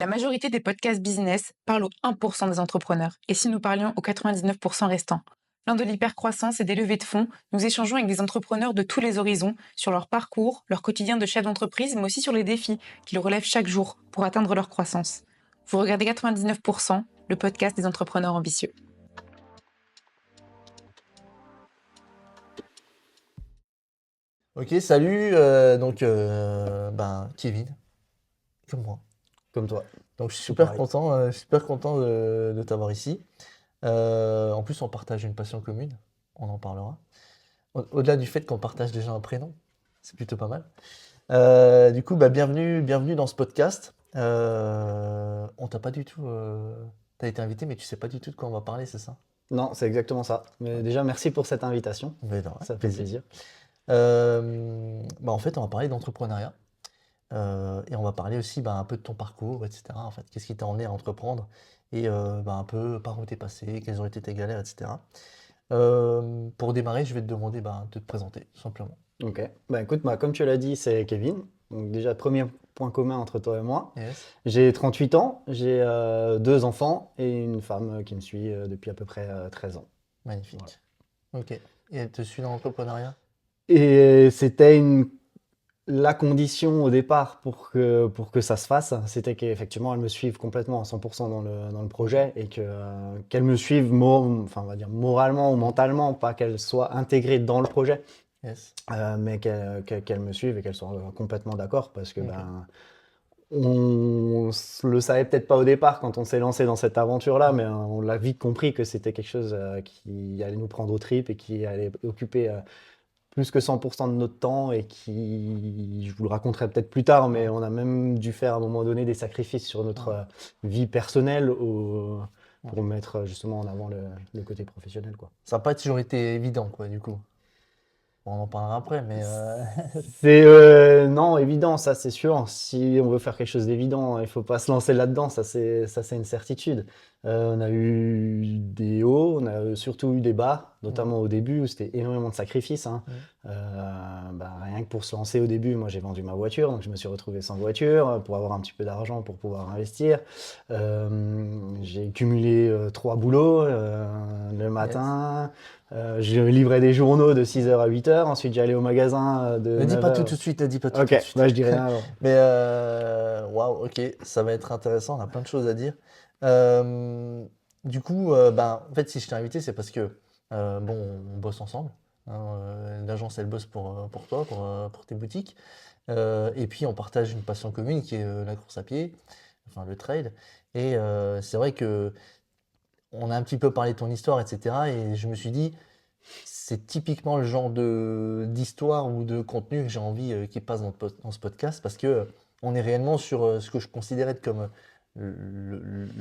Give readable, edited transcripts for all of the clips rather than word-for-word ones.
La majorité des podcasts business parlent aux 1% des entrepreneurs. Et si nous parlions aux 99% restants? Lors de l'hypercroissance et des levées de fonds, nous échangeons avec des entrepreneurs de tous les horizons sur leur parcours, leur quotidien de chef d'entreprise, mais aussi sur les défis qu'ils relèvent chaque jour pour atteindre leur croissance. Vous regardez 99%, le podcast des entrepreneurs ambitieux. Ok, salut, Kevin, comme moi. Comme toi. Donc je suis Tout super pareil. content, de t'avoir ici. En plus, on partage une passion commune, on en parlera. Au-delà du fait qu'on partage déjà un prénom, c'est plutôt pas mal. Du coup, bienvenue dans ce podcast. On t'a pas du tout, t'as été invité, mais tu sais pas du tout de quoi on va parler, c'est ça? Non, c'est exactement ça. Mais déjà, merci pour cette invitation. Mais non, Ça fait plaisir. plaisir. En fait, on va parler d'entrepreneuriat. Et on va parler aussi un peu de ton parcours, etc. En fait, qu'est-ce qui t'a emmené à entreprendre et un peu par où t'es passé, quelles ont été tes galères, etc. Pour démarrer, je vais te demander de te présenter, tout simplement. Ok. Écoute, comme tu l'as dit, c'est Kevin. Donc déjà, premier point commun entre toi et moi. Yes. J'ai 38 ans, j'ai deux enfants et une femme qui me suit depuis à peu près 13 ans. Magnifique. Ok. Et elle te suit dans l'entrepreneuriat? Et la condition au départ pour que ça se fasse, c'était qu'effectivement elle me suive complètement à 100% dans le projet et qu'elle me suive enfin, on va dire moralement ou mentalement, pas qu'elle soit intégrée dans le projet. Yes. Mais qu'elle me suive et qu'elle soit complètement d'accord parce que Ok. on le savait peut-être pas au départ quand on s'est lancé dans cette aventure-là, mais on l'a vite compris que c'était quelque chose qui allait nous prendre aux tripes et qui allait occuper plus que 100% de notre temps et je vous le raconterai peut-être plus tard, mais on a même dû faire à un moment donné des sacrifices sur notre vie personnelle pour mettre justement en avant le côté professionnel, quoi. Ça n'a pas toujours été évident, quoi, du coup. Bon, on en parlera après, mais C'est non, évident, ça c'est sûr. Si on veut faire quelque chose d'évident, il faut pas se lancer là-dedans, ça c'est une certitude. On a eu des hauts, on a surtout eu des bas, notamment au début où c'était énormément de sacrifices, hein. Rien que pour se lancer au début, moi j'ai vendu ma voiture, donc je me suis retrouvé sans voiture pour avoir un petit peu d'argent pour pouvoir investir. J'ai cumulé 3 boulots le matin. Je livrais des journaux de 6h à 8h, ensuite j'allais au magasin de ne dis pas 9h. tout de suite, ne dis pas tout Ok, de suite. je dis rien alors. Mais waouh, ok, ça va être intéressant, on a plein de choses à dire. Euh, du coup, en fait, si je t'ai invité, c'est parce que on bosse ensemble, hein, l'agence, elle bosse pour toi, pour tes boutiques. Et puis, on partage une passion commune qui est la course à pied, enfin le trail. Et c'est vrai que on a un petit peu parlé de ton histoire, etc. Et je me suis dit, c'est typiquement le genre d'histoire ou de contenu que j'ai envie qu'il passe dans ce podcast parce que on est réellement sur ce que je considérais être comme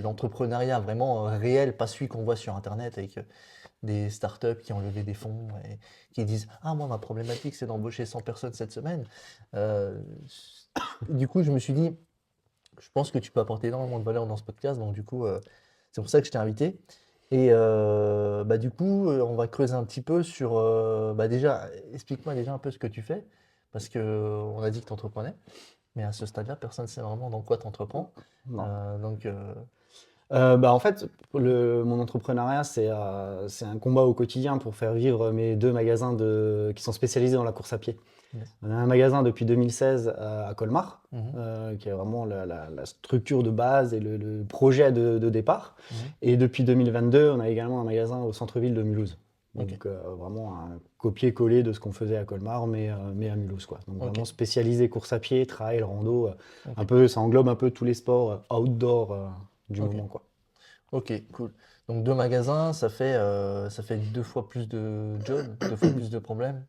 l'entrepreneuriat vraiment réel, pas celui qu'on voit sur Internet avec des startups qui ont levé des fonds et qui disent ah, moi, ma problématique, c'est d'embaucher 100 personnes cette semaine. Euh, du coup, je me suis dit, je pense que tu peux apporter énormément de valeur dans ce podcast, donc du coup, c'est pour ça que je t'ai invité. Et du coup, on va creuser un petit peu sur. Déjà, explique-moi déjà un peu ce que tu fais, parce que on a dit que tu entreprenais, mais à ce stade-là, personne ne sait vraiment dans quoi tu entreprends. Non. Donc, En fait, mon entrepreneuriat, c'est un combat au quotidien pour faire vivre mes deux magasins qui sont spécialisés dans la course à pied. yes. On a un magasin depuis 2016 à Colmar, Mhm. qui est vraiment la structure de base et le projet de départ. Mhm. Et depuis 2022, on a également un magasin au centre-ville de Mulhouse. Donc Ok. vraiment un copier-coller de ce qu'on faisait à Colmar, mais à Mulhouse, quoi. Donc Ok. vraiment spécialisé course à pied, trail, rando, Ok. un peu, ça englobe un peu tous les sports outdoor du Ok. moment, quoi. Ok, cool. Donc, deux magasins, ça fait 2 fois plus de jobs, 2 fois plus de problèmes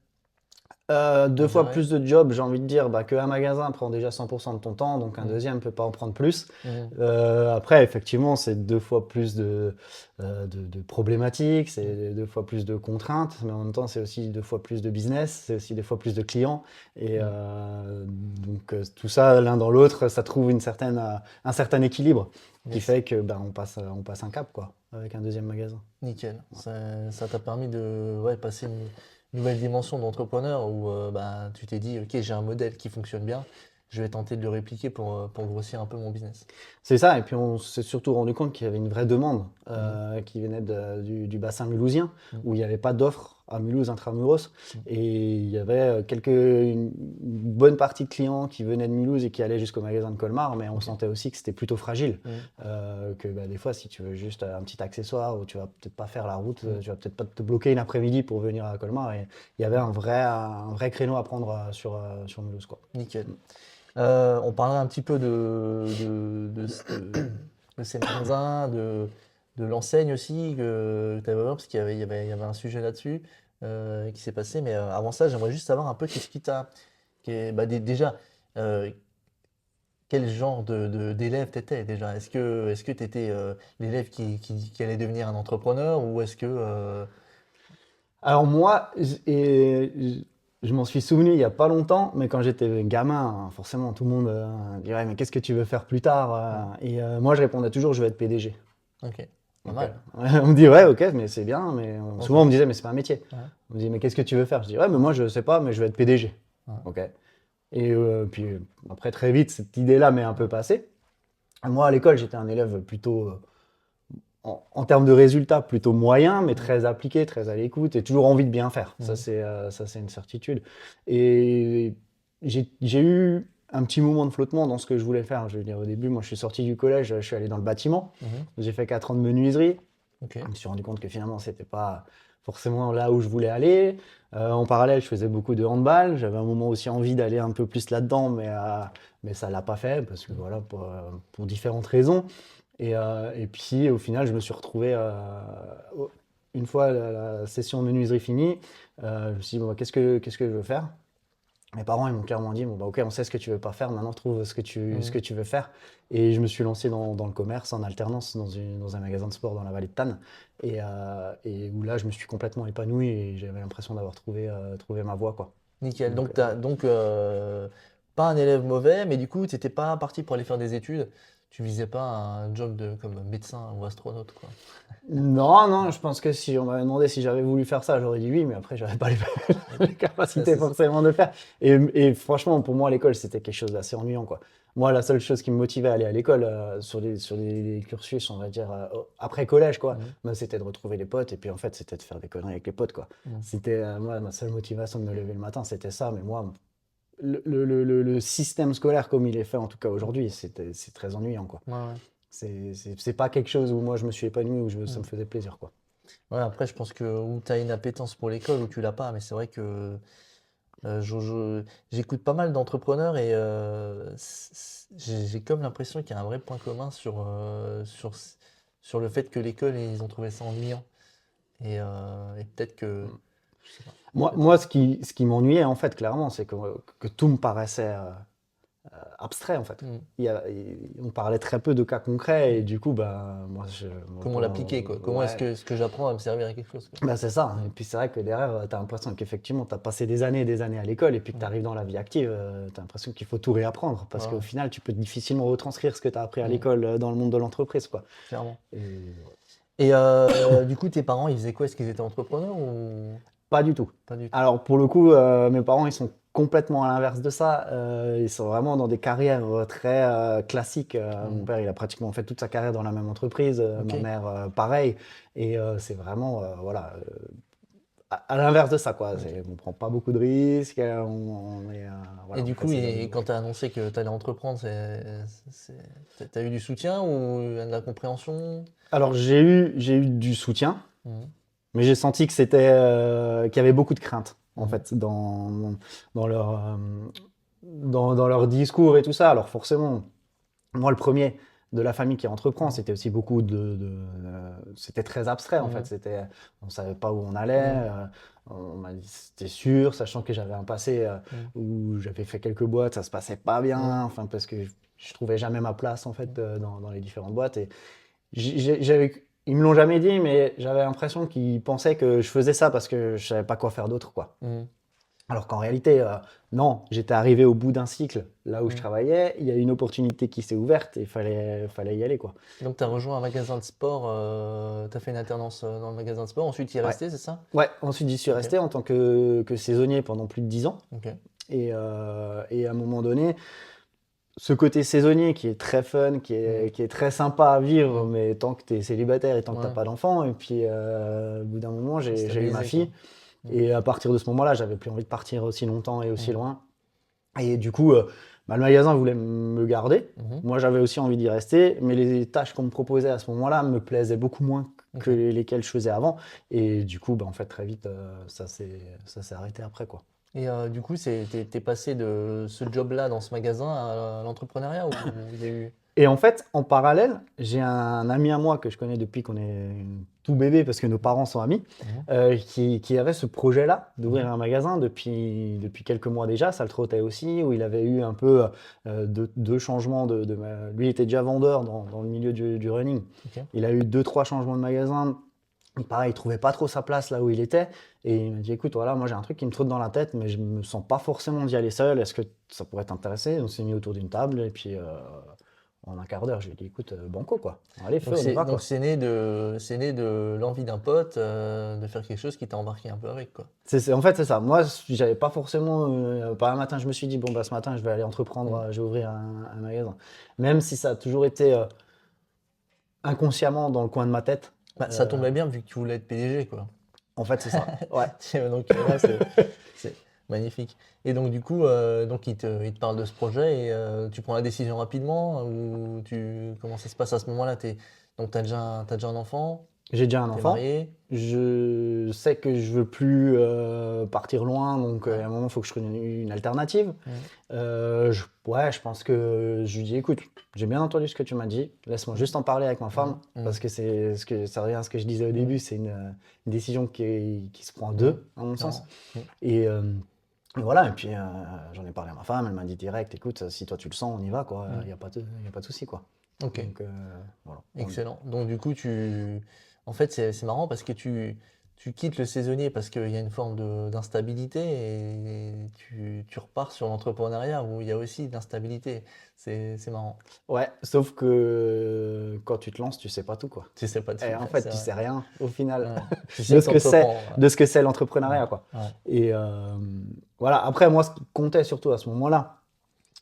Deux à fois gérer. plus de jobs, j'ai envie de dire qu'un magasin prend déjà 100% de ton temps, donc un Mhm. deuxième ne peut pas en prendre plus. Mhm. Après, effectivement, c'est 2 fois plus de problématiques, Mhm. c'est 2 fois plus de contraintes, mais en même temps, c'est aussi 2 fois plus de business, c'est aussi 2 fois plus de clients. Et Mhm. tout ça, l'un dans l'autre, ça trouve un certain équilibre qui Yes. fait que on passe un cap, quoi, avec un deuxième magasin. Nickel. Ça t'a permis de passer une nouvelle dimension d'entrepreneur où tu t'es dit, ok, j'ai un modèle qui fonctionne bien, je vais tenter de le répliquer pour grossir un peu mon business. C'est ça, et puis on s'est surtout rendu compte qu'il y avait une vraie demande qui venait du bassin mulhousien, où il n'y avait pas d'offres à Mulhouse intramuros, et il y avait une bonne partie de clients qui venaient de Mulhouse et qui allaient jusqu'au magasin de Colmar, mais on sentait aussi que c'était plutôt fragile, que des fois si tu veux juste un petit accessoire, ou tu vas peut-être pas faire la route, tu vas peut-être pas te bloquer une après-midi pour venir à Colmar, et il y avait un vrai créneau à prendre sur Mulhouse, quoi. Nickel. On parlera un petit peu de ces magasins, de l'enseigne aussi que tu avais ouvert, parce qu'il y avait un sujet là-dessus qui s'est passé. Mais avant ça, j'aimerais juste savoir un peu qu'est-ce qui t'a. Déjà, quel genre d'élève tu étais déjà? Est-ce que tu étais l'élève qui allait devenir un entrepreneur ou est-ce que. Alors moi, je m'en suis souvenu il n'y a pas longtemps, mais quand j'étais gamin, forcément tout le monde dirait mais qu'est-ce que tu veux faire plus tard? Et moi je répondais toujours je veux être PDG. Ok, pas Donc, mal. on me dit ouais ok mais c'est bien, mais souvent on me disait mais c'est pas un métier. Ouais. On me dit mais qu'est-ce que tu veux faire? Je dis ouais mais moi je sais pas mais je veux être PDG. Ouais. Ok. Et puis après très vite cette idée-là m'est un peu passée. Moi à l'école j'étais un élève plutôt en termes de résultats, plutôt moyen, mais très appliqué, très à l'écoute et toujours envie de bien faire. Ça, c'est une certitude. Et j'ai eu un petit moment de flottement dans ce que je voulais faire. Je veux dire, au début, moi, je suis sorti du collège, je suis allé dans le bâtiment. J'ai fait 4 ans de menuiserie. Ok. Je me suis rendu compte que finalement, c'était pas forcément là où je voulais aller. En parallèle, je faisais beaucoup de handball. J'avais un moment aussi envie d'aller un peu plus là-dedans, mais ça l'a pas fait parce que voilà, pour différentes raisons. Et puis au final, je me suis retrouvé, une fois la session de menuiserie finie, je me suis dit, bon, bah, qu'est-ce que je veux faire? Mes parents ils m'ont clairement dit, bon, bah, ok, on sait ce que tu veux pas faire, maintenant trouve ce que tu veux faire. Et je me suis lancé dans le commerce en alternance dans un magasin de sport dans la vallée de Tannes. Et où là, je me suis complètement épanoui et j'avais l'impression d'avoir trouvé ma voie, quoi. Nickel. Donc, Donc, pas un élève mauvais, mais du coup, tu n'étais pas parti pour aller faire des études. Tu visais pas un job comme médecin ou astronaute, quoi. Non, je pense que si on m'avait demandé si j'avais voulu faire ça, j'aurais dit oui, mais après, j'avais pas les capacités c'est ça. forcément de le faire. Et franchement, pour moi, l'école, c'était quelque chose d'assez ennuyant, quoi. Moi, la seule chose qui me motivait à aller à l'école, sur des cursus, on va dire, après collège, quoi, bah, c'était de retrouver les potes, et puis en fait, c'était de faire des conneries avec les potes, quoi. C'était, moi, ma seule motivation de me lever le matin, c'était ça, mais moi, le système scolaire comme il est fait, en tout cas aujourd'hui, c'est très ennuyant, quoi. Ouais, ouais. C'est pas quelque chose où moi je me suis épanoui, où ça me faisait plaisir, quoi. Ouais, après, je pense que où tu as une appétence pour l'école ou tu l'as pas, mais c'est vrai que j'écoute pas mal d'entrepreneurs et j'ai comme l'impression qu'il y a un vrai point commun sur le fait que l'école, ils ont trouvé ça ennuyant. Et peut-être que. Je sais pas. Moi ce qui m'ennuyait, en fait, clairement, c'est que tout me paraissait abstrait, en fait. On parlait très peu de cas concrets, et du coup, bah, moi, Comment l'appliquer, quoi? Comment est-ce ouais. que ce que j'apprends va me servir à quelque chose, quoi? Bah, c'est ça. Et puis c'est vrai que derrière, tu as l'impression qu'effectivement, tu as passé des années et des années à l'école, et puis que tu arrives dans la vie active, tu as l'impression qu'il faut tout réapprendre, parce Ouais. qu'au final, tu peux difficilement retranscrire ce que tu as appris à l'école dans le monde de l'entreprise, quoi. Clairement. Et Et du coup, tes parents, ils faisaient quoi? Est-ce qu'ils étaient entrepreneurs ou pas du tout. pas du tout? Alors pour le coup, mes parents, ils sont complètement à l'inverse de ça. Ils sont vraiment dans des carrières très classiques. Mon père, il a pratiquement fait toute sa carrière dans la même entreprise. Ok. Ma mère, pareil. Et c'est vraiment, voilà, à l'inverse de ça, quoi. On prend pas beaucoup de risques. On est, voilà, Et du on fait coup, ses quand tu as annoncé que tu allais entreprendre, t'as eu du soutien ou de la compréhension? Alors j'ai eu du soutien, Mhm. mais j'ai senti que qu'il y avait beaucoup de crainte, en fait, dans leur, dans leur discours et tout ça. Alors forcément, moi, le premier de la famille qui entreprend, c'était aussi beaucoup c'était très abstrait, en fait. On savait pas où on allait. On m'a dit c'était sûr, sachant que j'avais un passé où j'avais fait quelques boîtes, ça se passait pas bien, enfin, parce que je trouvais jamais ma place, en fait, dans les différentes boîtes. Et ils me l'ont jamais dit, mais j'avais l'impression qu'ils pensaient que je faisais ça parce que je savais pas quoi faire d'autre, quoi. Mhm. Alors qu'en réalité, non, j'étais arrivé au bout d'un cycle, là où je travaillais, il y a une opportunité qui s'est ouverte et il fallait y aller, quoi. Donc, tu as rejoint un magasin de sport, tu as fait une alternance dans le magasin de sport, ensuite tu y es Ouais. resté, c'est ça? Ouais, ensuite j'y suis resté en tant que saisonnier pendant plus de 10 ans. Ok. Et à un moment donné, ce côté saisonnier qui est très fun, qui est très sympa à vivre, mais tant que tu es célibataire et tant que tu Ouais. pas d'enfant. Et puis, au bout d'un moment, j'ai eu ma Stabilisé, fille. quoi. Et à partir de ce moment-là, j'avais plus envie de partir aussi longtemps et aussi Mm. loin. Et du coup, le magasin voulait me garder. Mhm. Moi, j'avais aussi envie d'y rester, mais les tâches qu'on me proposait à ce moment-là me plaisaient beaucoup moins que Ok. lesquelles je faisais avant. Et du coup, en fait, très vite, ça s'est arrêté après, quoi. Et du coup, t'es passé de ce job-là dans ce magasin à l'entrepreneuriat ou il y a eu... Et en fait, en parallèle, j'ai un ami à moi que je connais depuis qu'on est tout bébé, parce que nos parents sont amis, Mhm. qui avait ce projet-là d'ouvrir Mhm. un magasin depuis quelques mois déjà. Ça le trottait aussi, où il avait eu un peu deux changements Lui, il était déjà vendeur dans le milieu du running. Ok. Il a eu 2, 3 changements de magasin. Et pareil, il trouvait pas trop sa place là où il était. Et il m'a dit, écoute, voilà, moi j'ai un truc qui me trotte dans la tête, mais je me sens pas forcément d'y aller seul. Est-ce que ça pourrait t'intéresser? On s'est mis autour d'une table et puis en un quart d'heure, je lui ai dit, écoute, banco quoi. Allez, feu, Donc on y va quoi. c'est né de l'envie d'un pote de faire quelque chose qui t'a embarqué un peu avec, quoi. En fait, c'est ça. Moi, j'avais pas forcément. Pas un matin, je me suis dit, bon, bah, ce matin, je vais aller entreprendre, je vais ouvrir un magasin. Même si ça a toujours été inconsciemment dans le coin de ma tête. Bah, ça tombait bien vu que tu voulais être PDG, quoi. En fait, c'est ça. Ouais. Donc là, c'est magnifique. Et donc du coup, donc il te parle de ce projet et tu prends la décision rapidement ou comment ça se passe à ce moment-là? Donc t'as déjà un enfant, J'ai déjà un t'es enfant. marié. Je sais que je veux plus partir loin, donc Ouais. à un moment, il faut que je trouve une alternative. Mhm. Ouais, je pense que je lui dis, écoute, j'ai bien entendu ce que tu m'as dit, laisse-moi juste en parler avec ma femme, Mhm. parce que ça revient à ce que je disais au début, c'est une décision qui se prend à deux, à mon sens. Mhm. Et voilà, et puis j'en ai parlé à ma femme, elle m'a dit direct, écoute, si toi tu le sens, on y va, quoi, il n'y a pas de souci, quoi. Ok, Donc voilà. excellent. Donc du coup, en fait, c'est marrant parce que tu quittes le saisonnier parce qu'il y a une forme d'instabilité et tu repars sur l'entrepreneuriat où il y a aussi de l'instabilité. C'est marrant. Ouais, sauf que quand tu te lances, tu sais pas tout, quoi. Tu sais pas tout, Et en ouais, fait, c'est tu vrai. sais rien au final Ouais. Tu de sais que ce que c'est, t'entreprends, de ce que c'est l'entrepreneuriat, quoi. ouais. Et voilà. Après, moi, ce qui comptait surtout à ce moment-là,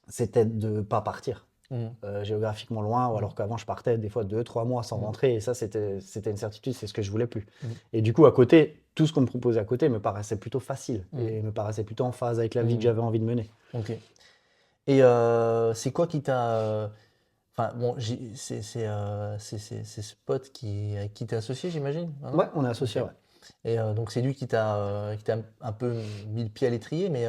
c'était de pas partir Mhm. géographiquement loin, ou alors qu'avant, je partais des fois 2, 3 mois sans rentrer. Et ça, c'était une certitude, c'est ce que je voulais plus. Mhm. Et du coup, à côté, tout ce qu'on me proposait à côté me paraissait plutôt facile Mhm. et me paraissait plutôt en phase avec la vie Mhm. que j'avais envie de mener. Ok. Et c'est quoi qui t'a. Enfin, bon, c'est ce pote avec qui t'es associé, j'imagine, maintenant? Ouais, on est associés, Ok. ouais. Et donc, c'est lui qui t'a un peu mis le pied à l'étrier, mais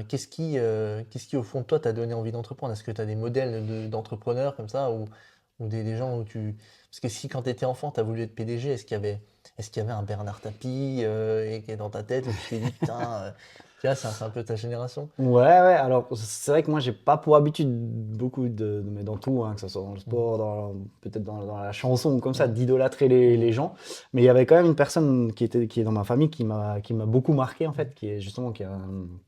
qu'est-ce qui, au fond de toi, t'a donné envie d'entreprendre? Est-ce que tu as des modèles d'entrepreneurs comme ça, ou des gens où tu. Parce que si, quand tu étais enfant, tu as voulu être PDG, est-ce qu'il y avait un Bernard Tapie qui est dans ta tête, où tu t'es dit, putain, tu vois, c'est un peu ta génération? Ouais, ouais, alors c'est vrai que moi j'ai pas pour habitude beaucoup mais dans tout, hein, que ce soit dans le sport, peut-être dans la chanson, comme ça, Mhm. d'idolâtrer les gens. Mais il y avait quand même une personne qui est dans ma famille qui m'a beaucoup marqué en fait, qui est justement qui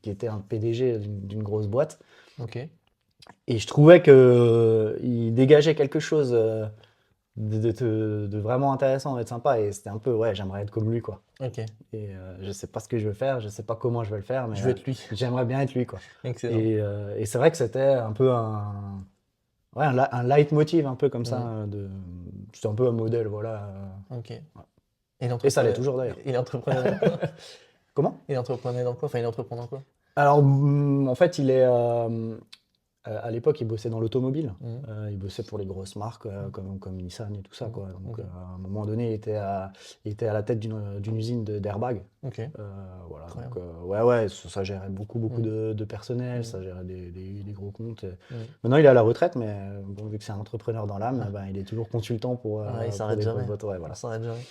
était un PDG d'une grosse boîte. Ok, Et je trouvais que il dégageait quelque chose de vraiment intéressant et de sympa. Et c'était un peu, ouais, j'aimerais être comme lui, quoi. ok, Et je sais pas ce que je veux faire, je sais pas comment je vais le faire, mais je veux être lui. j'aimerais bien être lui, quoi. Excellent. Et c'est vrai que c'était un peu ouais, un leitmotiv un peu comme ça. Mhm. C'était un peu un modèle, voilà. Ok. Et ça l'est toujours d'ailleurs. Il entreprenait dans quoi? Comment? Il entreprenait dans quoi? Enfin, il entreprend dans quoi? Alors, en fait, à l'époque, il bossait dans l'automobile. Mhm. Il bossait pour les grosses marques comme Nissan et tout ça, quoi. Donc, Ok. à un moment donné, il était à la tête d'une usine d'airbag. Ok. Voilà, Incroyable. donc ouais, ça gérait beaucoup Mhm. de personnel, Mhm. ça gérait des gros comptes. Mhm. Maintenant, il est à la retraite, mais bon, vu que c'est un entrepreneur dans l'âme, ben, il est toujours consultant Ouais, il pour s'arrête des jamais. boîtes. Ouais, voilà. Il s'arrête jamais.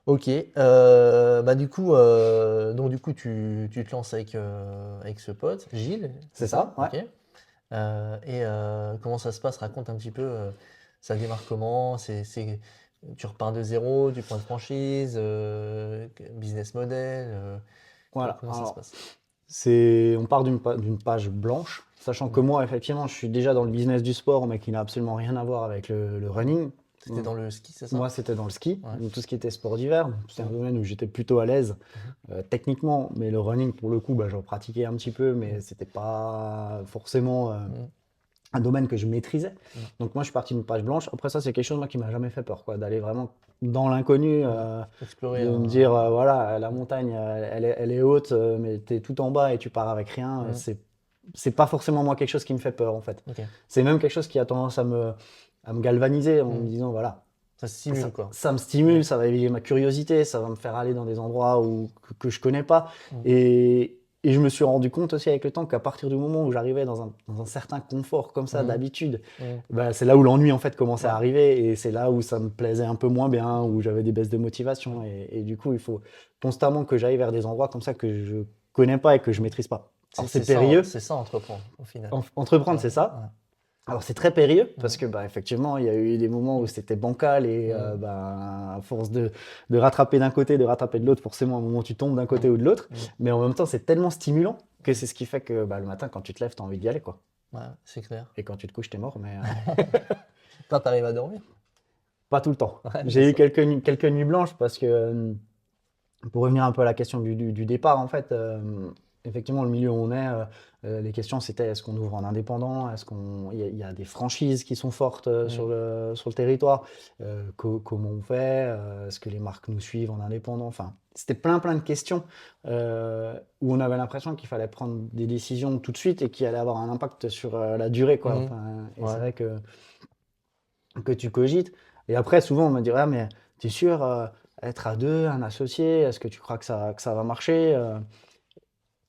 Ok. Bah du coup, tu te lances avec ce pote, Gilles, C'est ça, ouais. Ok. Comment ça se passe? Raconte un petit peu. Ça démarre comment? Tu repars de zéro, tu prends une franchise, business model. Voilà. Comment ça se Alors, passe? on part d'une page blanche, sachant que moi, effectivement, je suis déjà dans le business du sport, mais qui n'a absolument rien à voir avec le running. C'était dans le ski, c'est ça? Moi, c'était dans le ski, Ouais. donc tout ce qui était sport d'hiver. C'est un domaine où j'étais plutôt à l'aise techniquement, mais le running, pour le coup, bah, j'en pratiquais un petit peu, mais c'était pas forcément un domaine que je maîtrisais. Mm. Donc moi, je suis parti d'une page blanche. Après ça, c'est quelque chose moi, qui m'a jamais fait peur, quoi, d'aller vraiment dans l'inconnu, Explorer de me dire, voilà, la montagne, elle est haute, mais tu es tout en bas et tu pars avec rien. Mm. C'est pas forcément moi quelque chose qui me fait peur, en fait. Ok. C'est même quelque chose qui a tendance à me galvaniser en me Mm. disant, voilà, Ça stimule, quoi. ça me stimule, ça va éveiller ma curiosité, ça va me faire aller dans des endroits que je connais pas. Mm. Et je me suis rendu compte aussi avec le temps qu'à partir du moment où j'arrivais dans un certain confort comme ça, Mm. d'habitude, Mm. bah, c'est là où l'ennui en fait commençait à Ouais. arriver et c'est là où ça me plaisait un peu moins bien, où j'avais des baisses de motivation. Et du coup, il faut constamment que j'aille vers des endroits comme ça que je connais pas et que je maîtrise pas. Alors c'est périlleux. C'est ça, entreprendre, au final. Entreprendre, Ouais, c'est ça. ouais. Alors c'est très périlleux parce que bah, effectivement il y a eu des moments où c'était bancal et Mm. bah, à force de rattraper d'un côté, de rattraper de l'autre, forcément à un moment tu tombes d'un côté ou de l'autre, Mm. mais en même temps c'est tellement stimulant que c'est ce qui fait que bah, le matin quand tu te lèves tu as envie d'y aller, quoi. Ouais, c'est clair. Et quand tu te couches t'es mort, mais Quand t'arrives à dormir. pas tout le temps. Ouais, J'ai c'est eu ça. quelques nuits blanches parce que pour revenir un peu à la question du départ, en fait, effectivement, le milieu où on est, les questions c'était est-ce qu'on ouvre en indépendant, il y a des franchises qui sont fortes Mm. sur le territoire, comment on fait, est-ce que les marques nous suivent en indépendant, enfin, c'était plein de questions où on avait l'impression qu'il fallait prendre des décisions tout de suite et qui allaient avoir un impact sur la durée, quoi. Mm. Enfin, et c'est Ouais. vrai que tu cogites. Et après, souvent, on me dit, ah, mais t'es sûr, être à deux, un associé, est-ce que tu crois que ça va marcher?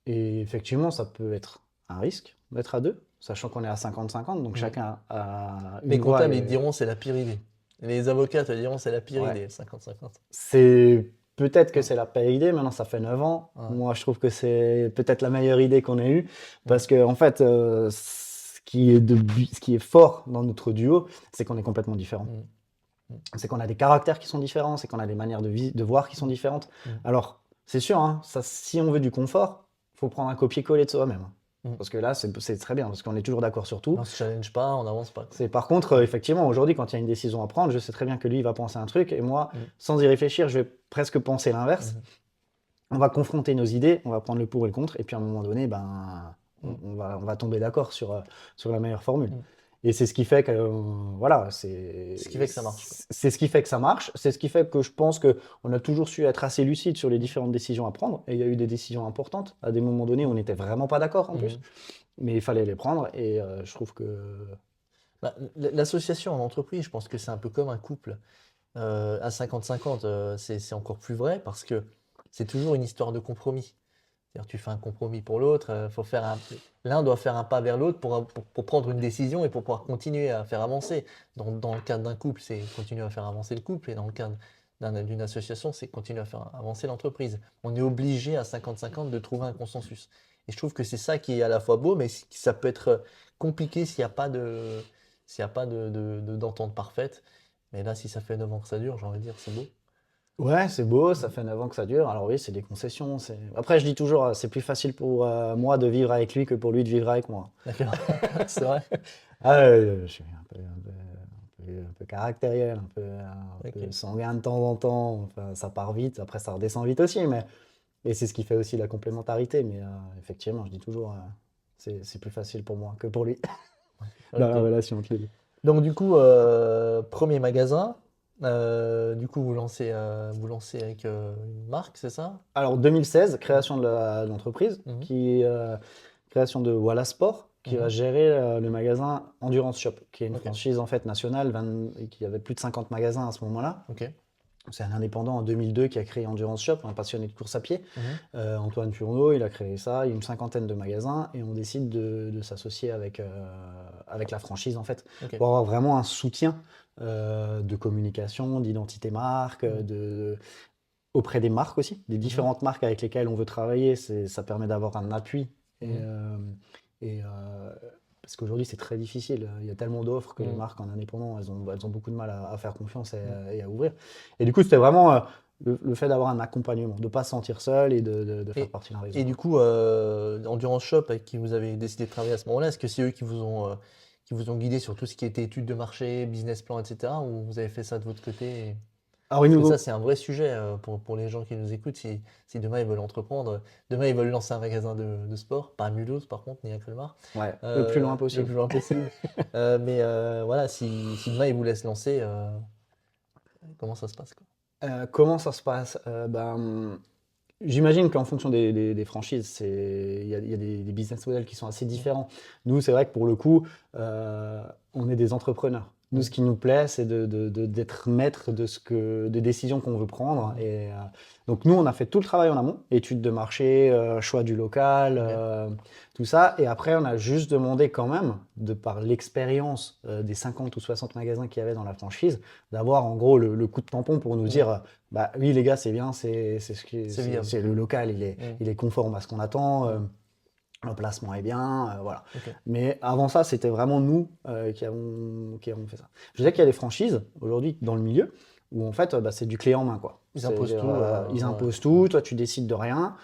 Et effectivement, ça peut être un risque d'être à deux, sachant qu'on est à 50-50, donc Mm. chacun a Les une voix. comptables, ils te diront c'est la pire idée. Les avocats te diront c'est la pire Ouais. idée, 50-50. C'est peut-être que Ouais. c'est la pire idée, maintenant ça fait 9 ans. Ouais. Moi, je trouve que c'est peut-être la meilleure idée qu'on ait eue, Mm. parce que en fait, ce qui est fort dans notre duo, c'est qu'on est complètement différents. Mm. Mm. C'est qu'on a des caractères qui sont différents, c'est qu'on a des manières de voir qui sont différentes. Mm. Alors, c'est sûr, hein, ça, si on veut du confort, il faut prendre un copier-coller de soi-même. Mm. Parce que là, c'est très bien, parce qu'on est toujours d'accord sur tout. On se challenge pas, on n'avance pas, quoi. C'est, par contre, effectivement, aujourd'hui, quand il y a une décision à prendre, je sais très bien que lui, il va penser un truc, et moi, Mm. sans y réfléchir, je vais presque penser l'inverse. Mhm. On va confronter nos idées, on va prendre le pour et le contre, et puis à un moment donné, ben, Mm. on va tomber d'accord sur la meilleure formule. Mm. Et c'est ce qui fait que, voilà, Ce qui fait que ça marche, quoi. c'est ce qui fait que ça marche. C'est ce qui fait que je pense qu'on a toujours su être assez lucide sur les différentes décisions à prendre. Et il y a eu des décisions importantes. À des moments donnés, on n'était vraiment pas d'accord en plus. Mhm. Mais il fallait les prendre. Et je trouve que. Bah, l'association en entreprise, je pense que c'est un peu comme un couple. À 50-50, c'est encore plus vrai parce que c'est toujours une histoire de compromis. C'est-à-dire, tu fais un compromis pour l'autre, l'un doit faire un pas vers l'autre pour prendre une décision et pour pouvoir continuer à faire avancer. Dans le cadre d'un couple, c'est continuer à faire avancer le couple, et dans le cadre d'une association, c'est continuer à faire avancer l'entreprise. On est obligé à 50-50 de trouver un consensus. Et je trouve que c'est ça qui est à la fois beau, mais ça peut être compliqué s'il n'y a pas d'entente parfaite. Mais là, si ça fait 9 ans que ça dure, j'ai envie de dire, c'est beau. Ouais, c'est beau, ça fait 9 ans que ça dure. Alors oui, c'est des concessions. Après, je dis toujours, c'est plus facile pour moi de vivre avec lui que pour lui de vivre avec moi. D'accord. C'est vrai. Ah, je suis un peu caractériel, un peu Ok. sanguin de temps en temps. Enfin, ça part vite, après ça redescend vite aussi. Et c'est ce qui fait aussi la complémentarité. Mais effectivement, je dis toujours, c'est plus facile pour moi que pour lui dans la Ok. relation entre les deux. Donc du coup, premier magasin. Du coup, vous lancez avec une marque, c'est ça? Alors 2016, création de l'entreprise, Mhm. qui est création de Walla Sport, qui va Mhm. gérer le magasin Endurance Shop, qui est une Ok. franchise en fait nationale, et qui avait plus de 50 magasins à ce moment-là. Ok. C'est un indépendant en 2002 qui a créé Endurance Shop, un passionné de course à pied. Mhm. Antoine Furneaux, il a créé ça, il y a une cinquantaine de magasins, et on décide de s'associer avec la franchise en fait, Ok. pour avoir vraiment un soutien de communication, d'identité marque, auprès des marques aussi, des différentes marques avec lesquelles on veut travailler. Ça permet d'avoir un appui. Et parce qu'aujourd'hui, c'est très difficile. Il y a tellement d'offres que les marques en indépendant, elles ont beaucoup de mal à faire confiance et à ouvrir. Et du coup, c'était vraiment le fait d'avoir un accompagnement, de ne pas se sentir seul et de faire partie d'un réseau. Et du coup, Endurance Shop, avec qui vous avez décidé de travailler à ce moment-là, est-ce que c'est eux qui vous ont guidé sur tout ce qui était études de marché, business plan, etc. Ou vous avez fait ça de votre côté Alors, une Parce que nouveau. ça, c'est un vrai sujet pour les gens qui nous écoutent. Si demain ils veulent entreprendre, demain ils veulent lancer un magasin de sport, pas à Mulhouse par contre, ni à Colmar, Ouais, le plus loin le possible. plus loin possible. Voilà, si demain ils vous laissent lancer, comment ça se passe, quoi? Comment ça se passe? J'imagine qu'en fonction des franchises, il y a des business models qui sont assez différents. Nous, c'est vrai que pour le coup, on est des entrepreneurs. Nous, ce qui nous plaît, c'est d'être maître des décisions qu'on veut prendre. Et donc, nous, on a fait tout le travail en amont, études de marché, choix du local, tout ça. Et après, on a juste demandé quand même, de par l'expérience des 50 ou 60 magasins qu'il y avait dans la franchise, d'avoir en gros le coup de tampon pour nous dire, bah oui les gars, c'est bien, c'est viable. le local, il Mm. est conforme à ce qu'on attend. Le placement est bien, voilà. Ok. Mais avant ça, c'était vraiment nous qui avons fait ça. Je sais qu'il y a des franchises aujourd'hui dans le milieu où en fait, bah, c'est du clé en main, quoi. Ils imposent tout, Ils ouais. imposent tout, toi tu décides de rien.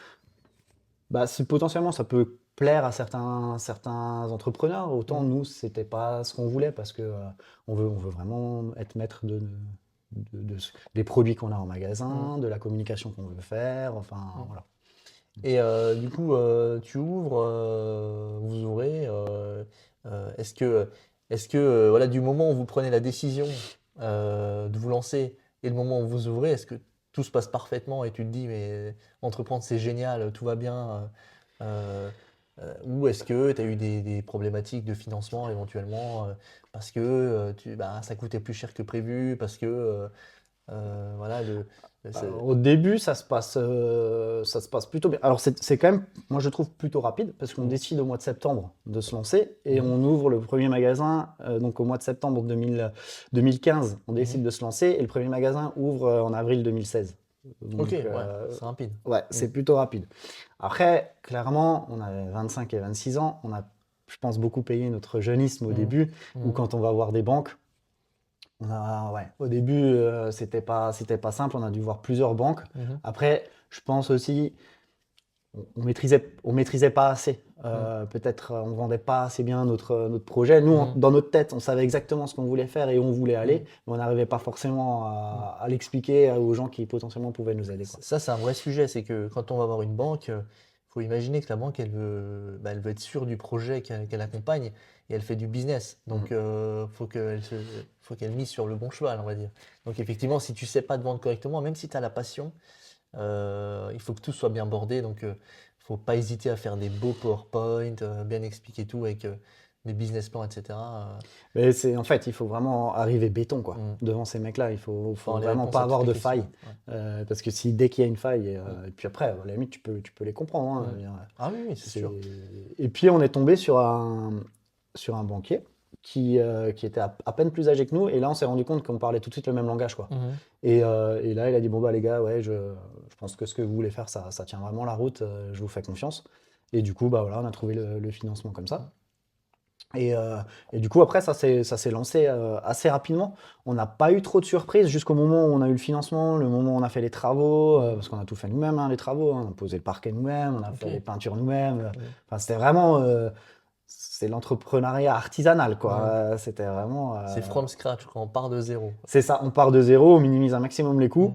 Bah, potentiellement, ça peut plaire à certains entrepreneurs. Autant nous, c'était pas ce qu'on voulait parce que on veut vraiment être maître des produits qu'on a en magasin, de la communication qu'on veut faire. Enfin, voilà. Et du coup, tu ouvres, vous ouvrez. Est-ce que voilà, du moment où vous prenez la décision de vous lancer et le moment où vous ouvrez, est-ce que tout se passe parfaitement et tu te dis, mais entreprendre c'est génial, tout va bien ou est-ce que tu as eu des problématiques de financement éventuellement parce que ça coûtait plus cher que prévu, parce que voilà, Alors, au début, ça se passe plutôt bien. Alors, c'est quand même, moi je trouve plutôt rapide parce qu'on décide au mois de septembre de se lancer et on ouvre le premier magasin. Donc, au mois de septembre 2015, on décide de se lancer et le premier magasin ouvre en avril 2016. Donc, Ok, ouais, c'est rapide. ouais, c'est plutôt rapide. Après, clairement, on avait 25 et 26 ans. On a, je pense, beaucoup payé notre jeunisme au début ou quand on va voir des banques. Ouais, au début, c'était pas simple. On a dû voir plusieurs banques. Après, je pense aussi, on maîtrisait pas assez. Peut-être on vendait pas assez bien notre projet. Nous, dans notre tête, on savait exactement ce qu'on voulait faire et où on voulait aller, mais on n'arrivait pas forcément à l'expliquer aux gens qui potentiellement pouvaient nous aider, quoi. Ça, c'est un vrai sujet. C'est que quand on va voir une banque, faut imaginer que la banque, elle veut être sûre du projet qu'elle accompagne et elle fait du business. Donc, faut qu'elle mise sur le bon cheval, on va dire. Donc, effectivement, si tu sais pas te vendre correctement, même si tu as la passion, il faut que tout soit bien bordé. Donc, faut pas hésiter à faire des beaux PowerPoint, bien expliquer tout avec des business plans, etc. Mais en fait, il faut vraiment arriver béton, quoi. Devant ces mecs-là, il faut Avoir les vraiment réponses pas à avoir toutes de les faille. questions. Parce que dès qu'il y a une faille, et puis après, à la limite, tu peux les comprendre, hein. Je veux dire, Ah oui, oui, c'est sûr. Et puis, on est tombé sur un banquier qui était à peine plus âgé que nous. Et là, on s'est rendu compte qu'on parlait tout de suite le même langage, quoi. Et là, il a dit, bon, bah, les gars, ouais, je pense que ce que vous voulez faire, ça tient vraiment la route. Je vous fais confiance. Et du coup, bah, voilà, on a trouvé le financement comme ça. Et du coup, après, ça s'est lancé assez rapidement. On n'a pas eu trop de surprises jusqu'au moment où on a eu le financement, le moment où on a fait les travaux, parce qu'on a tout fait nous-mêmes, hein, les travaux. On a posé le parquet nous-mêmes, on a fait les peintures nous-mêmes. Enfin, c'était vraiment c'est l'entrepreneuriat artisanal, quoi. C'était vraiment. C'est from scratch, quoi. On part de zéro. C'est ça, on part de zéro, on minimise un maximum les coûts.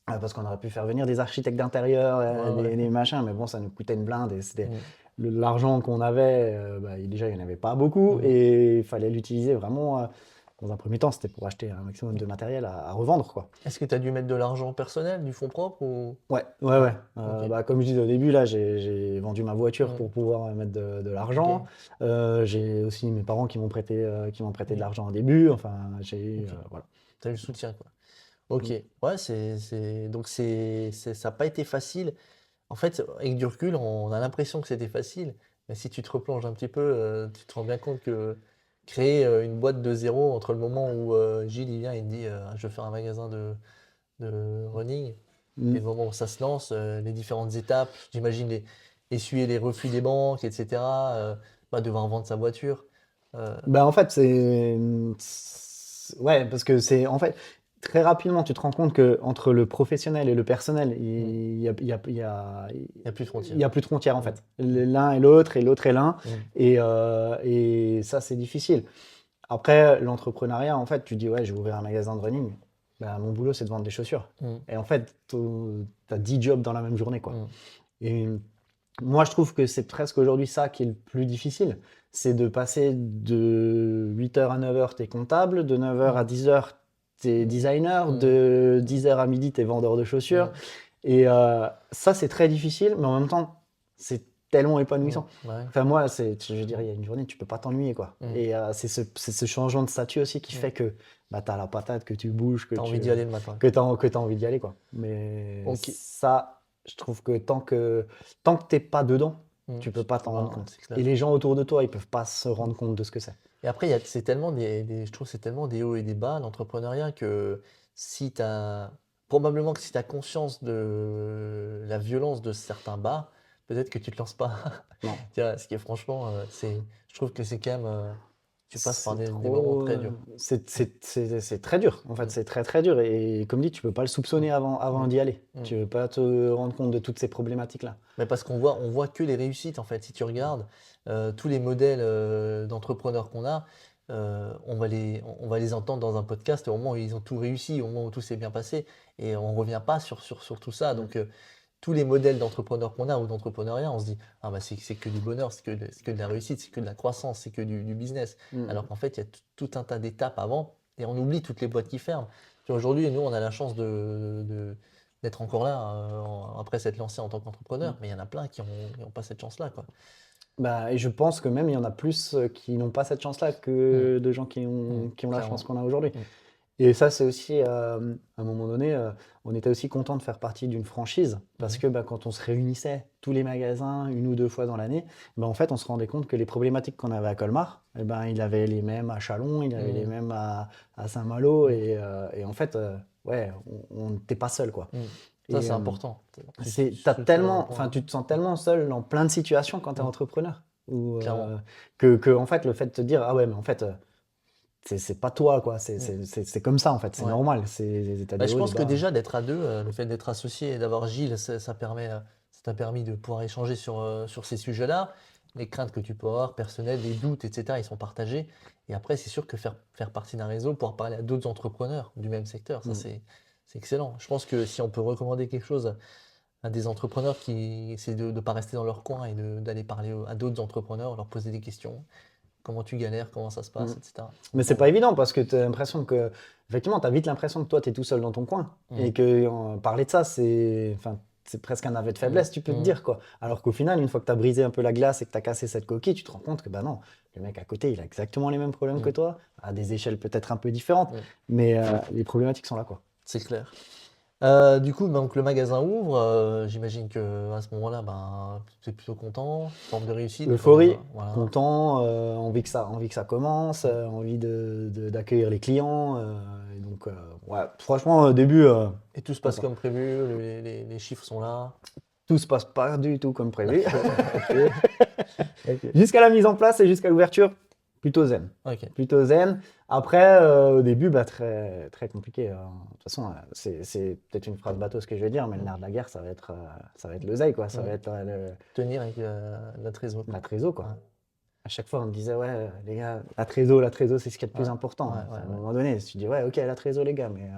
Parce qu'on aurait pu faire venir des architectes d'intérieur, des machins, mais bon, ça nous coûtait une blinde et c'était l'argent qu'on avait, déjà, il n'y en avait pas beaucoup et il fallait l'utiliser vraiment. Dans un premier temps, c'était pour acheter un maximum de matériel à revendre, quoi. Est-ce que tu as dû mettre de l'argent personnel, du fonds propre ou... Ouais. Comme je disais au début, là, j'ai vendu ma voiture pour pouvoir mettre de l'argent. J'ai aussi mes parents qui m'ont prêté de l'argent au début. Enfin, voilà. Tu as eu le soutien, quoi. Ok, ouais, donc ça n'a pas été facile. En fait, avec du recul, on a l'impression que c'était facile, mais si tu te replonges un petit peu, tu te rends bien compte que créer une boîte de zéro entre le moment où Gilles il vient et il dit je veux faire un magasin de running, et le moment où ça se lance, les différentes étapes, j'imagine essuyer les refus des banques, etc., devoir vendre sa voiture. En fait, ouais, parce que c'est en fait très rapidement, tu te rends compte que entre le professionnel et le personnel, il y a Il n'y a plus de frontières. il y a plus de frontières en fait. L'un et l'autre est l'un, et ça c'est difficile. Après l'entrepreneuriat, en fait, tu dis ouais, je vais ouvrir un magasin de running. bah, mon boulot, c'est de vendre des chaussures. Mm. Et en fait, tu as 10 jobs dans la même journée, quoi. Mm. Et moi, je trouve que c'est presque aujourd'hui ça qui est le plus difficile. C'est de passer de 8h à 9h, t'es comptable, de 9h à 10h, t'es designer, Mm. de 10h à midi, t'es vendeur de chaussures. Mm. Et ça, c'est très difficile, mais en même temps, c'est tellement épanouissant. Ouais. Enfin, moi, je veux dire, il y a une journée, tu peux pas t'ennuyer, quoi. Mm. Et c'est ce changement de statut aussi qui Mm. fait que bah, tu as la patate, que tu bouges, que T'as tu envie d'y aller le matin. que t'as envie d'y aller, quoi. Mais Ok. ça, je trouve que tant que t'es pas dedans, Mm. tu peux pas t'en rendre Ouais, compte. c'est clair. Et les gens autour de toi, ils peuvent pas se rendre compte de ce que c'est. Et après, c'est tellement je trouve que c'est tellement des hauts et des bas, l'entrepreneuriat, que probablement que si tu as conscience de la violence de certains bas, peut-être que tu te lances pas. Non. Tu vois, ce qui est franchement, je trouve que c'est quand même, tu passes par C'est des moments très durs. C'est très dur, en fait, Mm. c'est très très dur. Et comme dit, tu peux pas le soupçonner avant Mm. d'y aller. Mm. Tu peux pas te rendre compte de toutes ces problématiques-là. Mais parce on voit que les réussites en fait. Si tu regardes tous les modèles d'entrepreneurs qu'on a, on va les entendre dans un podcast au moment où ils ont tout réussi, au moment où tout s'est bien passé, et on revient pas sur tout ça. Donc tous les modèles d'entrepreneurs qu'on a ou d'entrepreneuriat, on se dit ah bah c'est que du bonheur, c'est que de la réussite, c'est que de la croissance, c'est que du business. Mm. Alors qu'en fait il y a tout un tas d'étapes avant, et on oublie toutes les boîtes qui ferment. Puis aujourd'hui, nous on a la chance d'être encore là après s'être lancé en tant qu'entrepreneur, mais il y en a plein qui n'ont pas cette chance-là, quoi. Bah, et je pense que même il y en a plus qui n'ont pas cette chance-là que de gens qui ont la Clairement. chance qu'on a aujourd'hui. Mm. Et ça, c'est aussi, à un moment donné, on était aussi content de faire partie d'une franchise parce que bah, quand on se réunissait tous les magasins 1 ou 2 fois dans l'année, bah, en fait, on se rendait compte que les problématiques qu'on avait à Colmar, eh ben, il avait les mêmes à Châlons, il avait les mêmes à Saint-Malo. Et en fait, ouais, on n'était pas seul, quoi. Ça, Et, c'est important. tu te sens tellement seul dans plein de situations quand tu es entrepreneur. Clairement. Que en fait, le fait de te dire, ah ouais, mais en fait, c'est pas toi, quoi. C'est comme ça, en fait. C'est Ouais. normal. T'as des Je hauts, pense des que bas. déjà d'être à deux, le fait d'être associé et d'avoir Gilles, ça t'a permis de pouvoir échanger sur ces sujets-là. Les craintes que tu peux avoir, personnelles, les doutes, etc., ils sont partagés. Et après, c'est sûr que faire partie d'un réseau, pouvoir parler à d'autres entrepreneurs du même secteur, ça c'est excellent. Je pense que si on peut recommander quelque chose à des entrepreneurs, c'est de ne pas rester dans leur coin et d'aller parler à d'autres entrepreneurs, leur poser des questions. Comment tu galères, comment ça se passe, etc. Mais c'est pas évident parce que tu as l'impression que, effectivement, tu as vite l'impression que toi, tu es tout seul dans ton coin. Et que parler de ça, c'est presque un aveu de faiblesse, tu peux te dire, quoi. Alors qu'au final, une fois que tu as brisé un peu la glace et que tu as cassé cette coquille, tu te rends compte que, bah non, le mec à côté, il a exactement les mêmes problèmes que toi, à des échelles peut-être un peu différentes, mais les problématiques sont là, quoi. C'est clair. Du coup, donc, le magasin ouvre. J'imagine qu'à ce moment-là, tu es plutôt content, forme de réussite. Euphorie, Voilà. content, envie que ça commence, envie d'accueillir les clients. Et donc, ouais, franchement, au début, Et tout se passe content. comme prévu, les chiffres sont là. Tout se passe pas du tout comme prévu. Jusqu'à la mise en place et jusqu'à l'ouverture, plutôt zen. Ok. Plutôt zen. Après, au début, très, très compliqué. De toute façon, c'est peut-être une phrase bateau ce que je vais dire, mais le nerf de la guerre, ça va être l'oseille, quoi. Ça va être Tenir avec la trésorerie. la trésor, quoi. Ouais. À chaque fois, on me disait, ouais, les gars, la trésor, c'est ce qui est le plus important. Ouais, Enfin, à un ouais. moment donné, tu dis, ouais, ok, la trésor, les gars, mais.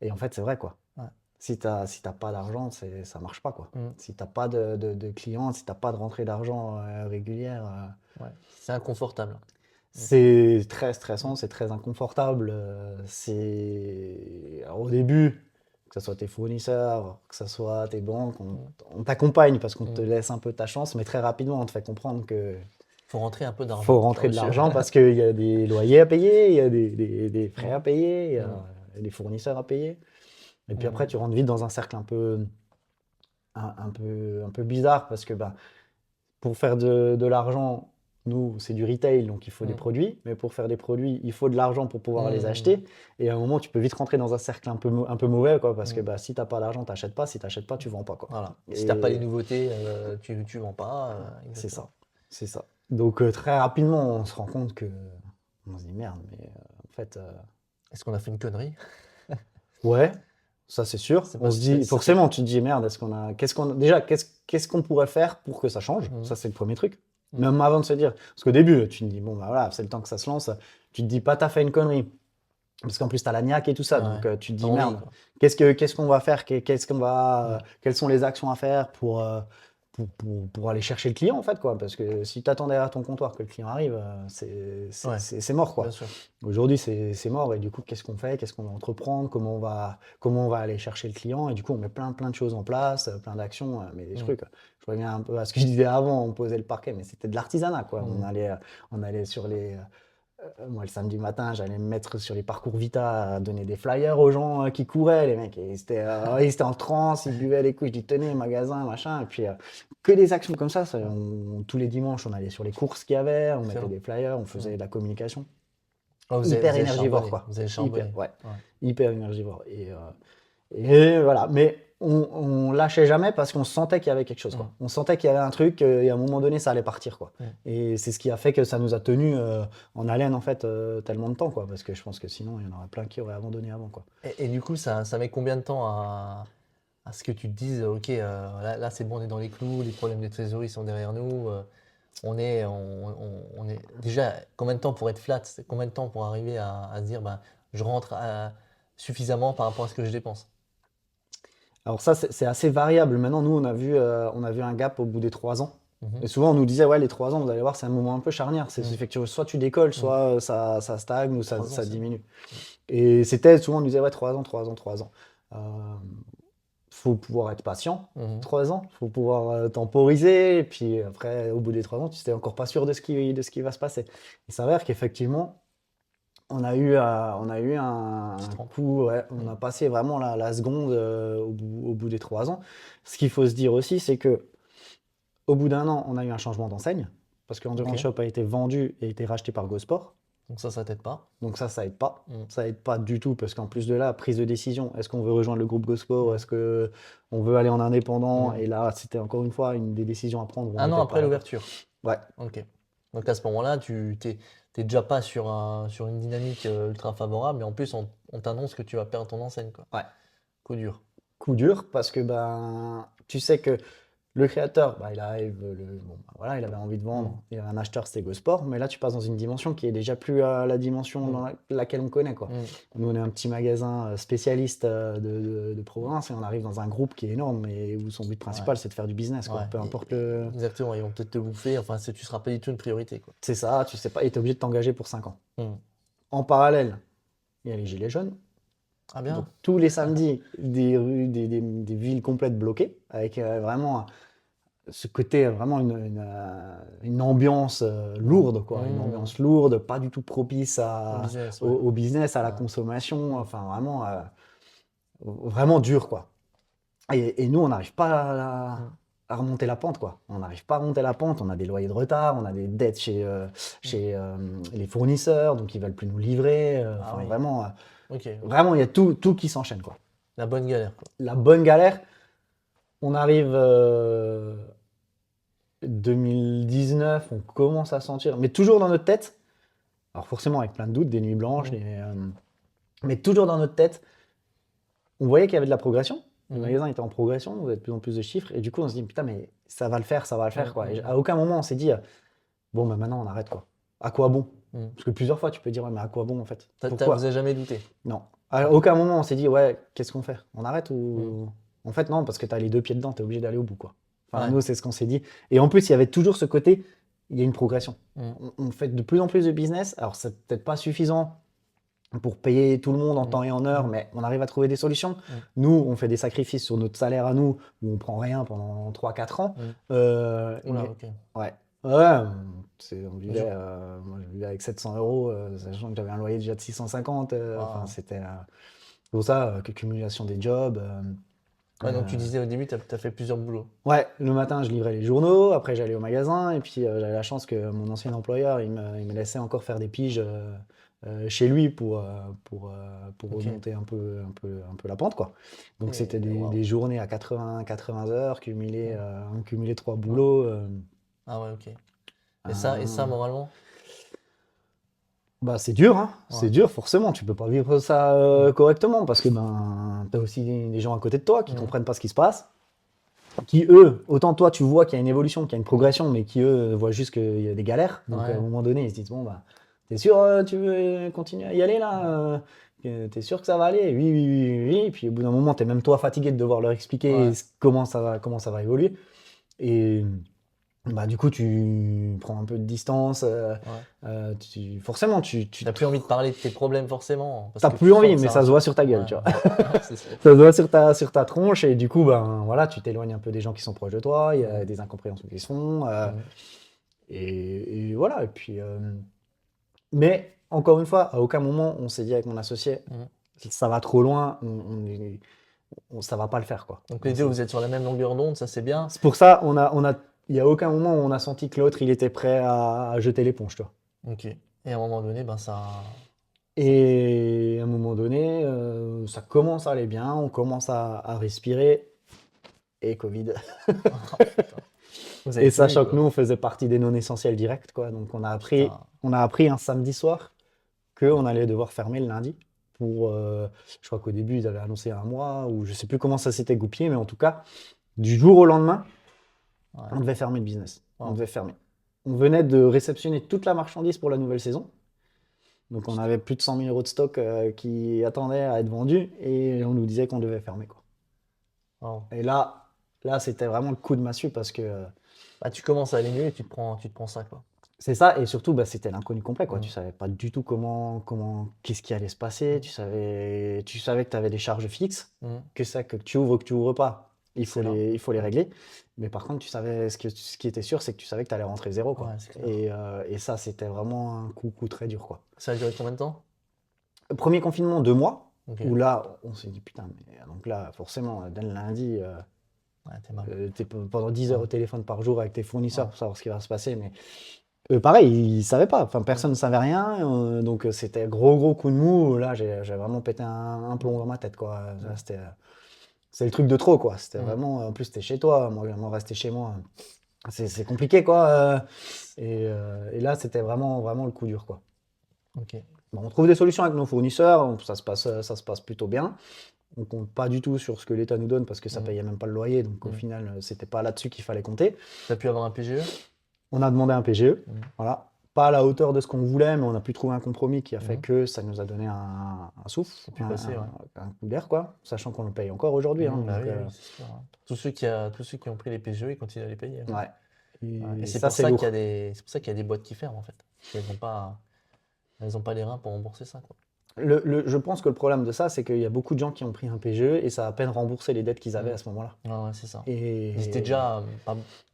Et en fait, c'est vrai, quoi. Ouais. Si t'as pas d'argent, ça marche pas, quoi. Mm. Si t'as pas de clients, si t'as pas de rentrée d'argent régulière, Ouais. C'est inconfortable. c'est très stressant, c'est très inconfortable. Alors, au début, que ce soit tes fournisseurs, que ce soit tes banques, on t'accompagne parce qu'on te laisse un peu ta chance, mais très rapidement, on te fait comprendre que Faut rentrer un peu d'argent. faut rentrer de l'argent parce qu'il y a des loyers à payer, il y a des frais à payer, il y a des fournisseurs à payer. Et puis après, tu rentres vite dans un cercle un peu bizarre parce que pour faire de l'argent, nous, c'est du retail, donc il faut des produits. Mais pour faire des produits, il faut de l'argent pour pouvoir les acheter. Et à un moment, tu peux vite rentrer dans un cercle un peu mauvais, quoi, parce que si tu n'as pas d'argent, tu n'achètes pas. Si tu n'achètes pas, tu ne vends pas, quoi. Voilà. Et Si tu n'as pas les nouveautés, tu ne vends pas. c'est ça. C'est ça. Donc très rapidement, on se rend compte que on se dit merde, mais en fait, Est-ce qu'on a fait une connerie? ouais, ça c'est sûr. C'est On pas- se dit c'est- forcément, tu te dis merde, qu'est-ce qu'on pourrait faire pour que ça change? Ça c'est le premier truc. Même avant de se dire, parce qu'au début, tu te dis bon bah voilà, c'est le temps que ça se lance. Tu te dis pas t'as fait une connerie. Parce qu'en plus, tu as la niaque et tout ça. Ouais. Donc, tu te dis, T'as envie, merde, quoi. qu'est-ce qu'on va faire? Quelles sont les actions à faire pour aller chercher le client, en fait, quoi. Parce que si tu attends derrière ton comptoir que le client arrive, Ouais, c'est mort, quoi. bien sûr. Aujourd'hui, c'est mort. Et du coup, qu'est-ce qu'on fait? Qu'est-ce qu'on va entreprendre? Comment on va aller chercher le client? Et du coup, on met plein de choses en place, plein d'actions, mais des trucs. Je reviens un peu à ce que je disais avant, on posait le parquet, mais c'était de l'artisanat, quoi. On allait sur moi, le samedi matin, j'allais me mettre sur les parcours Vita à donner des flyers aux gens qui couraient, les mecs. Et ils étaient en transe, ils buvaient les coups. Je dis, tenez, magasin, machin. Et puis, que des actions comme ça. Tous les dimanches, on allait sur les courses qu'il y avait, on mettait Excellent. des flyers, on faisait de la communication. Ouais, Hyper vous avez énergivore, charbonné, quoi. vous avez charbonné. Hyper, ouais. Ouais. Hyper énergivore. Et voilà. Mais on lâchait jamais parce qu'on sentait qu'il y avait quelque chose, quoi. On sentait qu'il y avait un truc et à un moment donné, ça allait partir, quoi. Et c'est ce qui a fait que ça nous a tenus en haleine, en fait, tellement de temps, quoi. Parce que je pense que sinon, il y en aurait plein qui auraient abandonné avant, quoi. Et du coup, ça met combien de temps à ce que tu te dises, ok, là c'est bon, on est dans les clous, les problèmes de trésorerie sont derrière nous, on est déjà combien de temps pour être flat, combien de temps pour arriver à se dire, ben, je rentre suffisamment par rapport à ce que je dépense. Alors ça, c'est assez variable. Maintenant, nous, on a vu un gap au bout des 3 ans. Mhm. Et souvent, on nous disait, ouais, les 3 ans, vous allez voir, c'est un moment un peu charnière. C'est Mhm. fait que soit tu décolles, soit ça stagne ou 3 ans, ça c'est diminue. Et souvent, on nous disait, ouais, 3 ans, 3 ans, 3 ans. Faut pouvoir être patient, Mhm. 3 ans. Faut pouvoir temporiser. Et puis après, au bout des 3 ans, tu n'étais encore pas sûr de ce qui va se passer. Il s'avère qu'effectivement, on a eu un trempe. coup, ouais, on a passé vraiment la seconde au bout des 3 ans. Ce qu'il faut se dire aussi, c'est que au bout d'un an, on a eu un changement d'enseigne parce que Endurance Ok. Shop a été vendu et a été racheté par GoSport. Donc ça t'aide pas. Donc ça aide pas. Mm. Ça aide pas du tout parce qu'en plus de là, prise de décision, est-ce qu'on veut rejoindre le groupe GoSport, est-ce que on veut aller en indépendant? Et là, c'était encore une fois une des décisions à prendre. Un an après l'ouverture. Ouais. Ok. Donc à ce moment-là, tu t'es déjà pas sur une dynamique ultra favorable, mais en plus on t'annonce que tu vas perdre ton enseigne, quoi. Ouais. Coup dur. Coup dur parce que tu sais que le créateur, il arrive, voilà, il avait envie de vendre, il y avait un acheteur, c'était GoSport, mais là tu passes dans une dimension qui est déjà plus la dimension dans laquelle on connaît, quoi. Nous on est un petit magasin spécialiste de province et on arrive dans un groupe qui est énorme et où son but principal c'est de faire du business, quoi. Ouais. Peu importe le. Exactement, ils vont peut-être te bouffer, enfin tu seras pas du tout une priorité, quoi. C'est ça, tu sais pas, et t'es obligé de t'engager pour 5 ans. Mm. En parallèle, il y a les gilets jaunes. Ah bien. Donc, tous les samedis, des rues, des villes complètes bloquées, avec vraiment ce côté, vraiment une ambiance lourde, quoi. Une ambiance lourde, pas du tout propice au business, à la consommation, enfin vraiment dur, quoi. Et nous, on n'arrive pas à remonter la pente, quoi. On n'arrive pas à remonter la pente, on a des loyers de retard, on a des dettes chez les fournisseurs, donc ils veulent plus nous livrer. Enfin, vraiment, vraiment, il y a tout qui s'enchaîne, quoi. La bonne galère, quoi. La bonne galère. On arrive 2019, on commence à sentir, mais toujours dans notre tête. Alors forcément avec plein de doutes, des nuits blanches, mais toujours dans notre tête. On voyait qu'il y avait de la progression. Le magasin était en progression, on avait de plus en plus de chiffres, et du coup on se dit putain mais ça va le faire, quoi. Et à aucun moment on s'est dit bon maintenant on arrête, quoi. À quoi bon? Parce que plusieurs fois tu peux dire ouais mais à quoi bon en fait? Pourquoi? Vous avez jamais douté? Non. À aucun moment on s'est dit ouais qu'est-ce qu'on fait? On arrête ou en fait non, parce que tu as les 2 pieds dedans, tu es obligé d'aller au bout, quoi. Enfin nous c'est ce qu'on s'est dit. Et en plus il y avait toujours ce côté, il y a une progression. On fait de plus en plus de business, alors c'est peut-être pas suffisant pour payer tout le monde en temps et en heure, mais on arrive à trouver des solutions. Nous, on fait des sacrifices sur notre salaire à nous, où on prend rien pendant 3-4 ans. Ok. Ouais. Ouais, on vivait, moi je vivais avec 700 euros, sachant que j'avais un loyer déjà de 650. Enfin, c'était pour ça, cumulation des jobs. Donc tu disais au début, tu as fait plusieurs boulots. Ouais, le matin je livrais les journaux, après j'allais au magasin, et puis j'avais la chance que mon ancien employeur, il me laissait encore faire des piges chez lui pour remonter un peu la pente, quoi. Donc c'était des journées à 80 heures, cumulées 3 boulots. Ah ouais, ok. Et ça moralement? C'est dur, hein. C'est dur, forcément. Tu peux pas vivre ça correctement parce que t'as aussi des gens à côté de toi qui comprennent pas ce qui se passe, qui eux, autant toi tu vois qu'il y a une évolution, qu'il y a une progression, mais qui eux voient juste qu'il y a des galères. Donc à un moment donné, ils se disent bon t'es sûr tu veux continuer à y aller là? T'es sûr que ça va aller? Oui, oui, oui, oui, oui. Et puis au bout d'un moment, t'es même toi fatigué de devoir leur expliquer Ouais. comment ça va évoluer. Et bah, du coup, tu prends un peu de distance. Forcément, tu T'as plus envie de parler de tes problèmes forcément, parce t'as que plus tu sens envie, que mais ça ça se voit rassure. sur ta gueule, Ouais, tu vois. ouais. C'est sûr. Ça se voit sur ta tronche. Et du coup, ben voilà, tu t'éloignes un peu des gens qui sont proches de toi. Il y a des incompréhensions qui se font. Mhm. Et voilà. Et puis, mais encore une fois, à aucun moment, on s'est dit avec mon associé, Mhm. ça va trop loin, ça va pas le faire, quoi. Donc les deux, vous êtes sur la même longueur d'onde, ça c'est bien. C'est pour ça, il y a aucun moment où on a senti que l'autre, il était prêt à jeter l'éponge, tu vois. Ok. Et à un moment donné, ben ça. Et à un moment donné, ça commence à aller bien, on commence à respirer, et Covid. Putain. Vous avez Et tenu sachant que quoi. nous, on faisait partie des non essentiels directs, quoi. Donc Putain. on a appris un samedi soir qu'on allait devoir fermer le lundi. Je crois qu'au début, ils avaient annoncé un mois, ou je sais plus comment ça s'était goupillé, mais en tout cas, du jour au lendemain, Ouais. on devait fermer le business. On Wow. devait fermer. On venait de réceptionner toute la marchandise pour la nouvelle saison. Donc on avait plus de 100 000 euros de stock qui attendaient à être vendus et on nous disait qu'on devait fermer, quoi. Wow. Et là c'était vraiment le coup de massue parce que Bah, tu commences à aller mieux et tu te prends ça quoi. c'est ça. Et surtout, bah, c'était l'inconnu complet, quoi. Mhm. Tu savais pas du tout qu'est-ce qui allait se passer. Tu savais que tu avais des charges fixes, Mhm. que tu ouvres ou que tu ouvres pas. C'est là. Il faut les régler. Mais par contre, tu savais, ce qui était sûr, c'est que tu savais que tu allais rentrer zéro, quoi. Ouais, c'est clair. Et ça, c'était vraiment un coup très dur, quoi. Ça a duré combien de temps? Premier confinement, 2 mois, Ok. où là, on s'est dit, putain, mais donc là, forcément, dès le lundi, Ouais, t'es mal. t'es pendant 10 heures Ouais. au téléphone par jour avec tes fournisseurs Ouais. pour savoir ce qui va se passer. Mais pareil, ils savaient pas. Enfin, personne ne savait rien. Donc, c'était gros coup de mou. Là, j'ai vraiment pété un plomb dans ma tête, quoi. Là, c'est le truc de trop, quoi. C'était Mhm. vraiment. En plus, t'es chez toi. Moi, rester chez moi, c'est compliqué, quoi. Et là, c'était vraiment le coup dur, quoi. Ok. Bon, on trouve des solutions avec nos fournisseurs. Ça se passe plutôt bien. On compte pas du tout sur ce que l'État nous donne parce que ça Mhm. payait même pas le loyer. Donc, au Mhm. final, c'était pas là-dessus qu'il fallait compter. T'as pu avoir un PGE? On a demandé un PGE, Mhm. voilà. Pas à la hauteur de ce qu'on voulait, mais on a pu trouver un compromis qui a fait Mhm. que ça nous a donné un souffle, T'as pu passer, ouais. un coup d'air, quoi. Sachant qu'on le paye encore aujourd'hui, hein, Bah donc, oui, oui, c'est sûr, hein. Tous ceux qui ont pris les PGE, ils continuent à les payer, hein. ouais. Ouais. Et c'est Ça, pour c'est ça lourd. c'est pour ça qu'il y a des boîtes qui ferment en fait. Elles ont pas les reins pour rembourser ça, quoi. Je pense que le problème de ça, c'est qu'il y a beaucoup de gens qui ont pris un PGE et ça a à peine remboursé les dettes qu'ils avaient Mhm. à ce moment-là. Ouais, ouais, c'est ça. Et Ils étaient déjà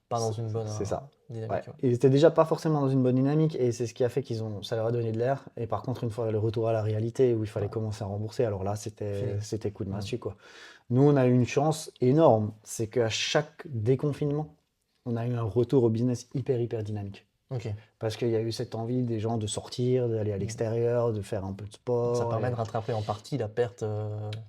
pas dans une bonne c'est ça. dynamique. Ouais. Ouais. Ils étaient déjà pas forcément dans une bonne dynamique et c'est ce qui a fait ça leur a donné de l'air. Et par contre, une fois le retour à la réalité où il fallait Ouais. commencer à rembourser, alors là, Fini. c'était coup de Mhm. massue, quoi. Nous, on a eu une chance énorme, c'est qu'à chaque déconfinement, on a eu un retour au business hyper dynamique. Ok. Parce qu'il y a eu cette envie des gens de sortir, d'aller à l'extérieur, de faire un peu de Donc, sport. ça permet et de rattraper en partie la perte.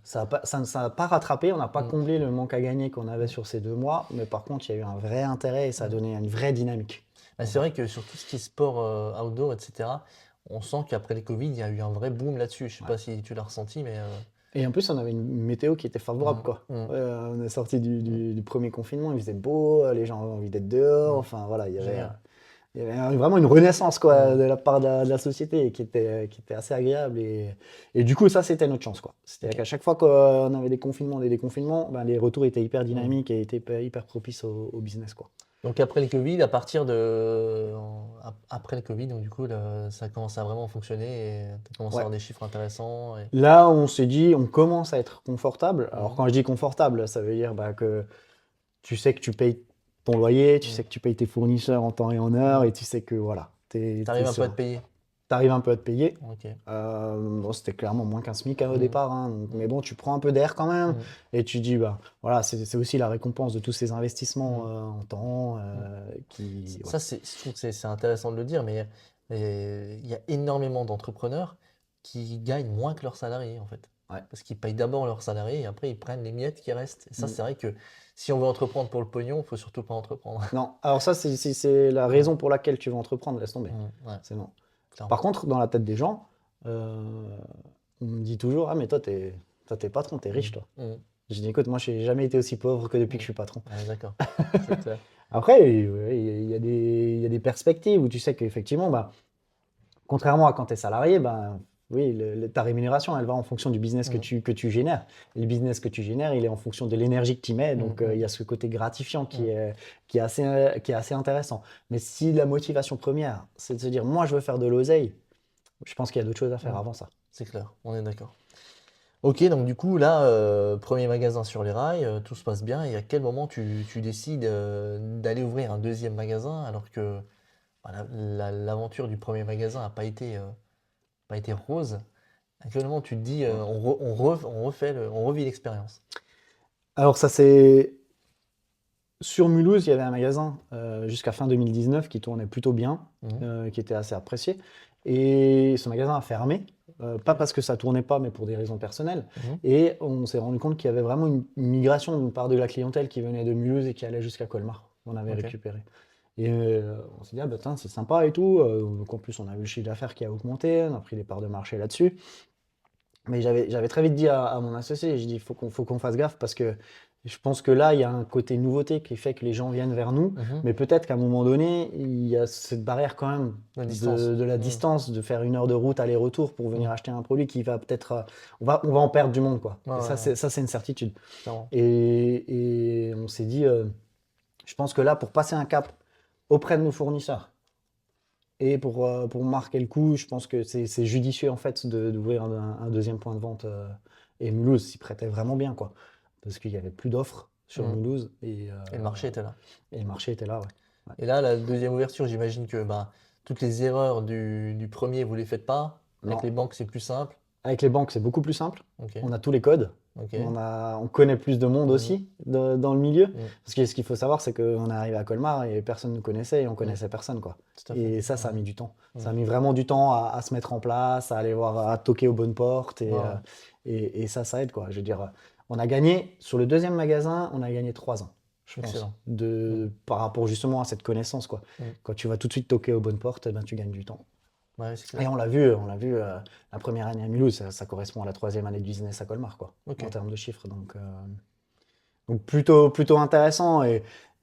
ça n'a pas rattrapé, on n'a pas Mm. comblé le manque à gagner qu'on avait sur ces 2 mois, mais par contre, il y a eu un vrai intérêt et ça a donné une vraie dynamique. Bah, c'est vrai que sur tout ce qui est sport outdoor, etc., on sent qu'après le Covid, il y a eu un vrai boom là-dessus. Je sais pas si tu l'as ressenti, mais Et en plus, on avait une météo qui était favorable, quoi. On est sorti du premier confinement, il faisait beau, les gens avaient envie d'être dehors. Enfin, voilà, génial. il y avait vraiment une renaissance, quoi, Mm. de la part de la société qui était assez agréable. Et du coup, ça, c'était notre chance, quoi. C'était Ok. qu'à chaque fois qu'on avait des déconfinements, ben, les retours étaient hyper dynamiques et étaient hyper propices au business, quoi. Donc après le Covid, après le Covid, donc du coup, ça commence à vraiment fonctionner et tu commences à Ouais. avoir des chiffres intéressants. Là, on s'est dit, on commence à être confortable. Alors, Mhm. quand je dis confortable, ça veut dire bah, que tu sais que tu payes ton loyer, tu Mhm. sais que tu payes tes fournisseurs en temps et en heure, et tu sais que voilà, T'arrives un peu à te payer. T'arrives un peu à te payer. Ok. Bon, c'était clairement moins qu'un SMIC au Mhm. départ, hein, mais bon, tu prends un peu d'air quand même, Mhm. et tu dis, bah, voilà, c'est aussi la récompense de tous ces investissements en temps qui. Ça, je trouve que c'est intéressant de le dire, mais il y a énormément d'entrepreneurs qui gagnent moins que leurs salariés, en fait. Ouais. Parce qu'ils payent d'abord leurs salariés et après ils prennent les miettes qui restent. Et ça, Mm. c'est vrai que si on veut entreprendre pour le pognon, il faut surtout pas entreprendre. Non, alors ça, c'est la raison pour laquelle tu veux entreprendre, laisse tomber. Ouais, C'est non. clairement. Par contre, dans la tête des gens, on me dit toujours, ah mais toi, t'es patron, t'es riche, toi. Mhm. Je dis, écoute, moi, je n'ai jamais été aussi pauvre que depuis que je suis patron. Ouais, d'accord. C'est clair. Après, ouais, il y a des perspectives où tu sais qu'effectivement, bah, contrairement à quand tu es salarié, bah, Oui, ta rémunération, elle va en fonction du business Mm. que tu génères. Et le business que tu génères, il est en fonction de l'énergie que tu y mets. Donc, il y a ce côté gratifiant qui est assez intéressant. Mais si la motivation première, c'est de se dire, moi, je veux faire de l'oseille, je pense qu'il y a d'autres choses à faire Mm. avant ça. C'est clair, on est d'accord. Ok, donc du coup, là, premier magasin sur les rails, tout se passe bien. Et à quel moment tu décides d'aller ouvrir un deuxième magasin alors que voilà, l'aventure du premier magasin n'a pas été rose? À quel moment tu te dis, on revit l'expérience? Alors, ça, c'est sur Mulhouse, il y avait un magasin jusqu'à fin 2019 qui tournait plutôt bien, Mhm. qui était assez apprécié. Et ce magasin a fermé, pas parce que ça tournait pas, mais pour des raisons personnelles. Mhm. Et on s'est rendu compte qu'il y avait vraiment une migration d'une part de la clientèle qui venait de Mulhouse et qui allait jusqu'à Colmar. On avait Ok. récupéré. Et on s'est dit, ah bah tiens, c'est sympa et tout. Donc en plus, on a vu le chiffre d'affaires qui a augmenté, on a pris des parts de marché là-dessus. Mais j'avais très vite dit à mon associé, j'ai dit, faut qu'on fasse gaffe parce que je pense que là, il y a un côté nouveauté qui fait que les gens viennent vers nous. Mhm. Mais peut-être qu'à un moment donné, il y a cette barrière quand même La distance. de la Mhm. distance, de faire 1 heure de route aller-retour pour venir Mhm. acheter un produit qui va peut-être, on va en perdre du monde, quoi. Ouais, Et ouais, ouais, ça, c'est une certitude. clairement. Et on s'est dit, je pense que là, pour passer un cap auprès de nos fournisseurs, et pour marquer le coup, je pense que c'est judicieux en fait d'ouvrir un deuxième point de vente. Et Mulhouse s'y prêtait vraiment bien, quoi. Parce qu'il n'y avait plus d'offres sur Mhm. Mulhouse Et le marché était là. et le marché était là, ouais. Ouais. Et là, la deuxième ouverture, j'imagine que bah, toutes les erreurs du premier, vous les faites pas. Avec Non, les banques, c'est plus simple. avec les banques, c'est beaucoup plus simple. Ok, On a tous les codes. ok. On connaît plus de monde Mhm. aussi dans le milieu. Mhm. Parce que ce qu'il faut savoir, c'est qu'on est arrivé à Colmar et personne ne nous connaissait et on Mhm. connaissait personne, quoi. Tout à fait. Et ça a Ouais. mis du temps. Ça a Mhm. mis vraiment du temps à se mettre en place, à aller voir, à toquer aux bonnes portes. Ouais, ouais. Et ça aide, quoi. Je veux dire, on a gagné, sur le deuxième magasin, on a gagné 3 ans, je pense, Excellent. Mhm. par rapport justement à cette connaissance, quoi. Mhm. Quand tu vas tout de suite toquer aux bonnes portes, eh ben, tu gagnes du temps. Ouais, c'est Et clair. on l'a vu la première année à Mulhouse, ça correspond à la troisième année de business à Colmar, quoi, Ok. en termes de chiffres. Donc plutôt intéressant.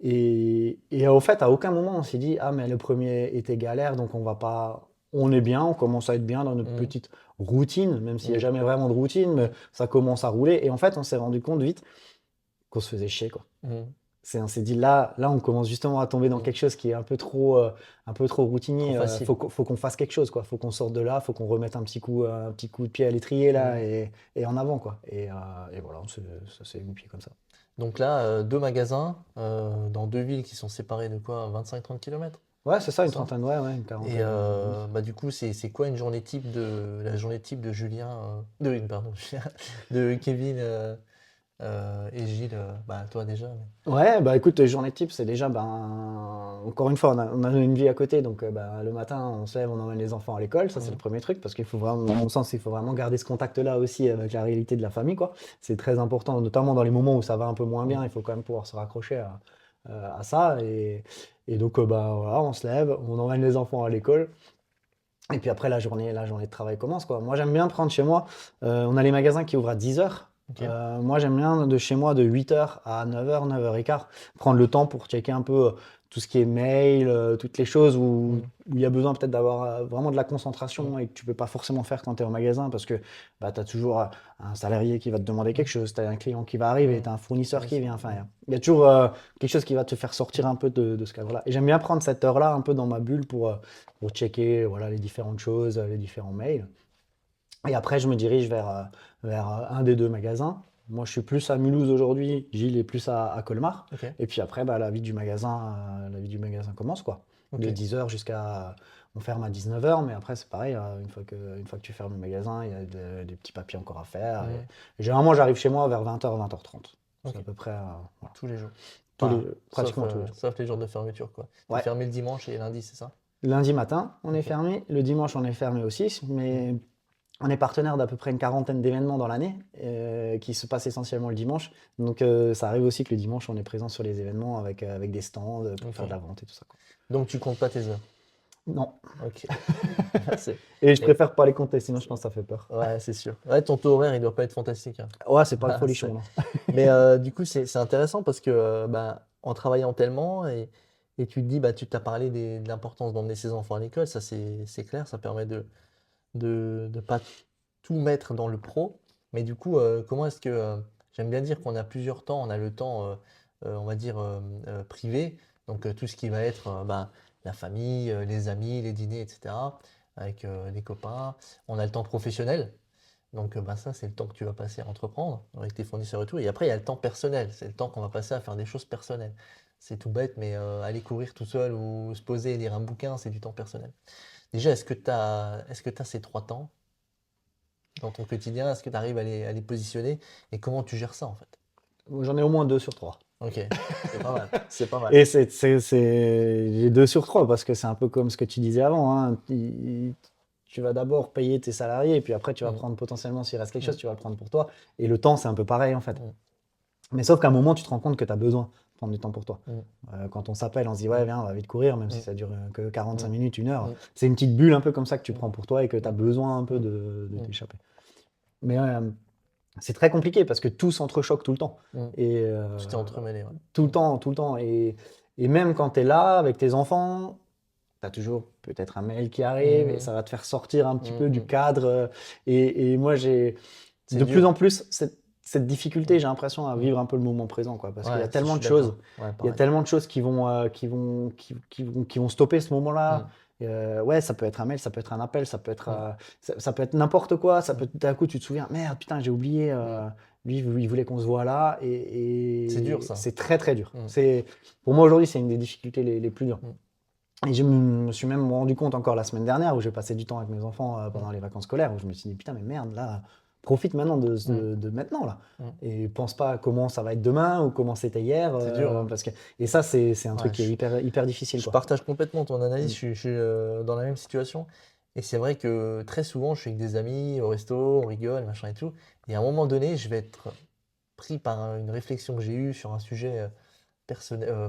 Et au fait, à aucun moment on s'est dit, ah, mais le premier était galère, donc on va pas. On est bien, on commence à être bien dans notre Mhm. petite routine, même s'il n'y a Mhm. jamais vraiment de routine, mais Mhm. ça commence à rouler. Et en fait, on s'est rendu compte vite qu'on se faisait chier, quoi. Mhm. On s'est dit, là, on commence justement à tomber dans Mhm. quelque chose qui est un peu trop Trop routinier. facile. Faut qu'on fasse quelque chose, quoi. Faut qu'on sorte de là, faut qu'on remette un petit coup de pied à l'étrier, là, Mhm. et en avant, quoi. Et voilà, ça s'est goupillé comme ça. Donc là, deux magasins dans deux villes qui sont séparées de quoi? 25-30 km? Ouais, c'est ça, C'est une ça? trentaine, ouais, une Et quarantaine. bah, du coup, c'est quoi une journée type la journée type de Julien, pardon, Julien, de Kevin et Gilles, bah, toi déjà. Ouais, bah écoute, journée type, c'est déjà, ben, encore une fois, on a une vie à côté, donc ben, le matin, on se lève, on emmène les enfants à l'école, ça c'est le Mhm. premier truc, parce qu'il faut vraiment, à mon sens, il faut vraiment garder ce contact-là aussi avec la réalité de la famille, quoi. C'est très important, notamment dans les moments où ça va un peu moins bien, Mhm. il faut quand même pouvoir se raccrocher à ça. Et donc, bah, voilà, on se lève, on emmène les enfants à l'école. Et puis après, la journée de travail commence, quoi. Moi, j'aime bien prendre chez moi. On a les magasins qui ouvrent à 10 h. Ok. Moi, j'aime bien de chez moi de 8 h à 9 h, 9 h 15, prendre le temps pour checker un peu tout ce qui est mail, toutes les choses Mhm. où il y a besoin peut-être d'avoir vraiment de la Mhm. concentration et que tu peux pas forcément faire quand tu es au magasin parce que bah, tu as toujours un salarié qui va te demander quelque chose, tu as un client qui va arriver, tu Mhm. as un fournisseur qui vient. Enfin, Mhm. il y a toujours quelque chose qui va te faire sortir un peu de ce cadre-là. Et j'aime bien prendre cette heure-là un peu dans ma bulle pour checker voilà, les différentes choses, les différents mails. Et après, je me dirige vers un des deux magasins. Moi, je suis plus à Mulhouse aujourd'hui, Gilles est plus à Colmar. Ok. Et puis après, bah, la vie du magasin commence, quoi. Ok. De 10 h jusqu'à. On ferme à 19 h, mais après, c'est pareil, une fois que tu fermes le magasin, il y a des petits papiers encore à faire. Mhm. Et généralement, j'arrive chez moi vers 20 h, 20 h 30. C'est à Ok. peu près voilà, Tous les jours. Enfin, pratiquement tous les jours. sauf les jours de fermeture, quoi. T'es Ouais. fermé le dimanche et lundi, c'est ça? Lundi matin, on est Ok. fermé. Le dimanche, on est fermé aussi. Mhm. Mais on est partenaire d'à peu près une quarantaine d'événements dans l'année qui se passent essentiellement le dimanche. Donc ça arrive aussi que le dimanche, on est présent sur les événements avec des stands pour faire de Ok. la vente et tout ça, quoi. Donc tu comptes pas tes heures. Non. Ok. C'est- Et je et- préfère pas les compter, sinon je pense que ça fait peur. Ouais, c'est sûr. Ouais, ton taux horaire, il doit pas être fantastique, hein. Ouais, c'est pas le Ah, folichon, non. Mais du coup, c'est intéressant parce que bah, en travaillant tellement et tu te dis, bah, tu t'as parlé de l'importance d'emmener ses enfants à l'école, ça c'est clair, ça permet de pas tout mettre dans le pro. Mais du coup, comment est-ce que j'aime bien dire qu'on a plusieurs temps. On a le temps, on va dire, privé, donc tout ce qui va être la famille, les amis, les dîners, etc., avec les copains. On a le temps professionnel. Donc ça, c'est le temps que tu vas passer à entreprendre avec tes fournisseurs et tout. Et après, il y a le temps personnel. C'est le temps qu'on va passer à faire des choses personnelles. C'est tout bête, mais aller courir tout seul ou se poser et lire un bouquin, c'est du temps personnel. Déjà, est-ce que tu as ces 3 temps dans ton quotidien? Est-ce que tu arrives à les positionner? Et comment tu gères ça, en fait? J'en ai au moins 2 sur 3. Ok, c'est pas mal. C'est pas mal. Et j'ai 2 sur 3 parce que c'est un peu comme ce que tu disais avant, hein. Tu vas d'abord payer tes salariés et puis après tu vas Mm. prendre potentiellement, s'il reste quelque Mm. chose, tu vas le prendre pour toi. Et le temps, c'est un peu pareil en fait. Mm. Mais sauf qu'à un moment, tu te rends compte que tu as besoin de prendre du temps pour toi. Mm. Quand on s'appelle, on se dit, ouais, viens, on va vite courir, même si Mm. ça dure que 45 Mm. minutes, 1 heure. Mm. C'est une petite bulle un peu comme ça que tu Mm. prends pour toi et que tu as besoin un peu Mm. de Mm. t'échapper. Mais c'est très compliqué parce que tout s'entrechoque tout le temps. Mm. Et Tu t'es entremêlé, ouais. tout le temps, tout le temps. Et même quand tu es là avec tes enfants, tu as toujours peut-être un mail qui arrive et Mhm. ça va te faire sortir un petit peu du Mhm. cadre. Et moi, j'ai C'est de dur. plus en plus cette difficulté, j'ai l'impression, à vivre un peu le moment présent, quoi, parce qu'il y a Ouais, tellement je de suis choses. d'accord. Ouais, Il y a pareil. tellement de choses qui vont stopper ce moment-là. Ouais, ça peut être un mail, ça peut être un appel, ça peut être, ça peut être n'importe quoi. Ça peut d'un coup, tu te souviens, merde, putain, j'ai oublié. Lui, il voulait qu'on se voit là. Et C'est dur, ça. c'est très, très dur. Mm. Pour moi, aujourd'hui, c'est une des difficultés les plus dures. Mm. Et je me suis même rendu compte encore la semaine dernière où j'ai passé du temps avec mes enfants pendant les vacances scolaires, où je me suis dit, putain, mais merde, là, profite maintenant de maintenant, là. Mm. Et pense pas à comment ça va être demain ou comment c'était hier. C'est dur, hein. Et ça, c'est un truc Ouais, qui est hyper difficile, Je quoi. partage complètement ton analyse, Mm. je suis dans la même situation. Et c'est vrai que très souvent, je suis avec des amis au resto, on rigole, machin et tout. Et à un moment donné, je vais être pris par une réflexion que j'ai eue sur un sujet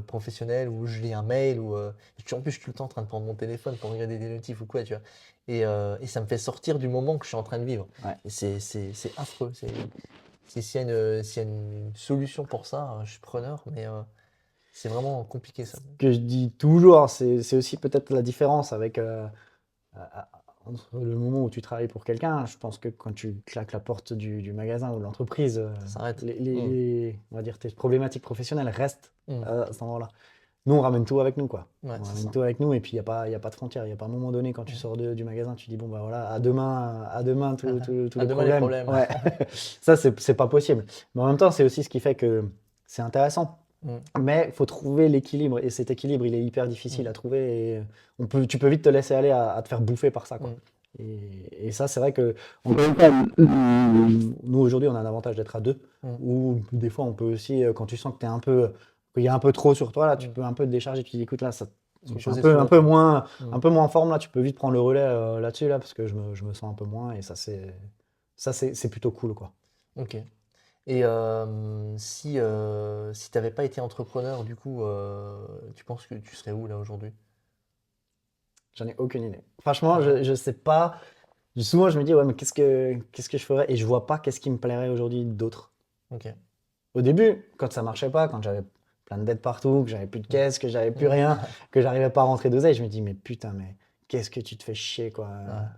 professionnel où je lis un mail ou en plus je suis tout le temps en train de prendre mon téléphone pour regarder des notifs ou quoi, tu vois. Et ça me fait sortir du moment que je suis en train de vivre. Ouais. Et c'est affreux. S'il y a une solution pour ça, je suis preneur, mais c'est vraiment compliqué ça. Que je dis toujours, c'est aussi peut-être la différence avec entre le moment où tu travailles pour quelqu'un. Je pense que quand tu claques la porte du magasin ou de l'entreprise, Ça s'arrête. on va dire tes problématiques professionnelles restent Mm. à ce moment-là. Nous, on ramène tout avec nous, quoi. Ouais, On c'est ramène ça. tout avec nous et puis il n'y a pas de frontière. Il n'y a pas un moment donné quand tu sors du magasin, tu dis, bon, bah voilà, à demain, tous À les demain les problèmes. problèmes. Ouais. Ça, c'est pas possible. Mais en même temps, c'est aussi ce qui fait que c'est intéressant. Mm. Mais il faut trouver l'équilibre et cet équilibre, il est hyper difficile à trouver et tu peux vite te laisser aller à te faire bouffer par ça, quoi. Mm. Et ça, c'est vrai que encore une fois, nous aujourd'hui, on a l'avantage d'être à 2, ou des fois, on peut aussi, quand tu sens que qu'il y a un peu trop sur toi, là, tu peux un peu te décharger. Tu te dis, écoute, là, je suis un peu moins en forme, là, tu peux vite prendre le relais là-dessus, là, parce que je me sens un peu moins, et ça, c'est plutôt cool, quoi. Ok. Et si tu n'avais pas été entrepreneur, du coup, tu penses que tu serais où là aujourd'hui? J'en ai aucune idée. Franchement, je sais pas. Souvent, je me dis, ouais, mais qu'est-ce que je ferais? Et je vois pas qu'est-ce qui me plairait aujourd'hui d'autre. Ok. Au début, quand ça marchait pas, quand j'avais plein de dettes partout, que j'avais plus de caisse, que j'avais plus rien, que j'arrivais pas à rentrer d'oseille, je me dis, mais putain, mais qu'est-ce que tu te fais chier, quoi.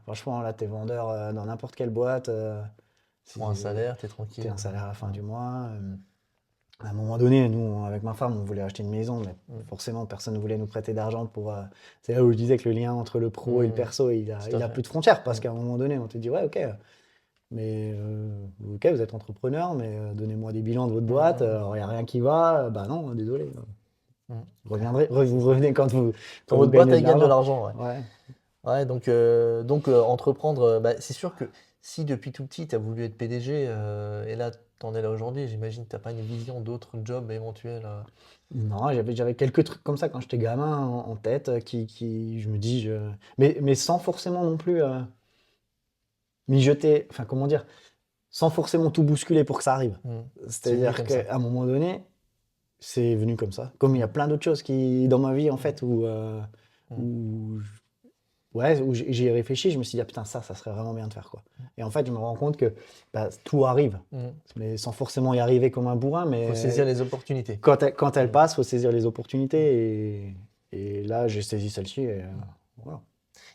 Franchement, là, t'es vendeur dans n'importe quelle boîte. Tu prends un salaire, t'es tranquille. T'es un salaire à la fin du mois. À un moment donné, nous, avec ma femme, on voulait acheter une maison, mais forcément, personne ne voulait nous prêter d'argent pour. C'est là où je disais que le lien entre le pro et le perso, il a fait. plus de frontières, parce qu'à un moment donné, on te dit, ouais, ok, mais ok, vous êtes entrepreneur, mais donnez-moi des bilans de votre boîte, alors il n'y a rien qui va, bah non, désolé. Vous revenez quand vous Votre boîte, gagnez elle gagne de l'argent, ouais. Ouais. Ouais, donc entreprendre, c'est sûr que si depuis tout petit, tu as voulu être PDG, et là, tu en es là aujourd'hui, j'imagine que tu n'as pas une vision d'autres jobs éventuels. Non, j'avais quelques trucs comme ça quand j'étais gamin en tête, qui je me dis, mais sans forcément non plus m'y jeter, enfin comment dire, sans forcément tout bousculer pour que ça arrive. C'est-à-dire comme ça. qu'à un moment donné, c'est venu comme ça. Comme il y a plein d'autres choses dans ma vie, en fait, où j'y ai réfléchi, je me suis dit, ah, putain, ça serait vraiment bien de faire, quoi. Et en fait, je me rends compte que tout arrive, mais sans forcément y arriver comme un bourrin. Mais Il faut saisir les opportunités. quand elles passent, il faut saisir les opportunités. Et là, j'ai saisi celle-ci. Et voilà.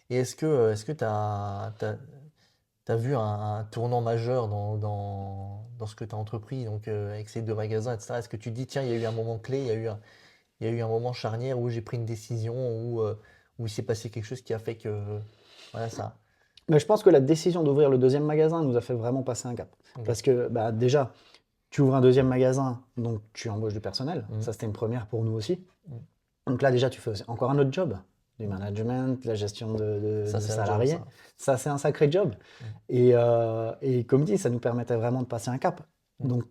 Et est-ce que tu as as vu un tournant majeur dans ce que tu as entrepris, donc avec ces 2 magasins, etc. Est-ce que tu te dis, tiens, il y a eu un moment clé, il y a eu un moment charnière où j'ai pris une décision, où il s'est passé quelque chose qui a fait que, voilà, ça. Mais je pense que la décision d'ouvrir le deuxième magasin nous a fait vraiment passer un cap. Ok. Parce que bah, déjà, tu ouvres un deuxième magasin, donc tu embauches du personnel. Mhm. Ça, c'était une première pour nous aussi. Mhm. Donc là, déjà, tu fais encore un autre job, du management, la gestion de Ça, c'est un job, salariés. ça. Ça, c'est un sacré job. Et comme dit, ça nous permettait vraiment de passer un cap. Mhm. Donc,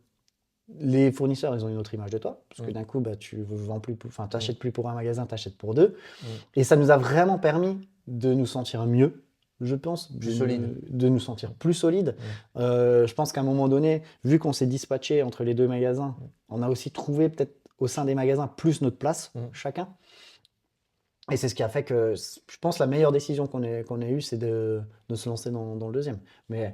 les fournisseurs, ils ont une autre image de toi, parce que Mhm. d'un coup, bah, tu vends plus, enfin, t'achètes plus pour un magasin, tu achètes pour deux. Mhm. Et ça nous a vraiment permis de nous sentir mieux, je pense, Plus solide. de nous sentir plus solide. Je pense qu'à un moment donné, vu qu'on s'est dispatché entre les deux magasins, on a aussi trouvé peut-être au sein des magasins plus notre place, chacun. Et c'est ce qui a fait que, je pense, la meilleure décision qu'on ait eue, c'est de se lancer dans le deuxième. Mais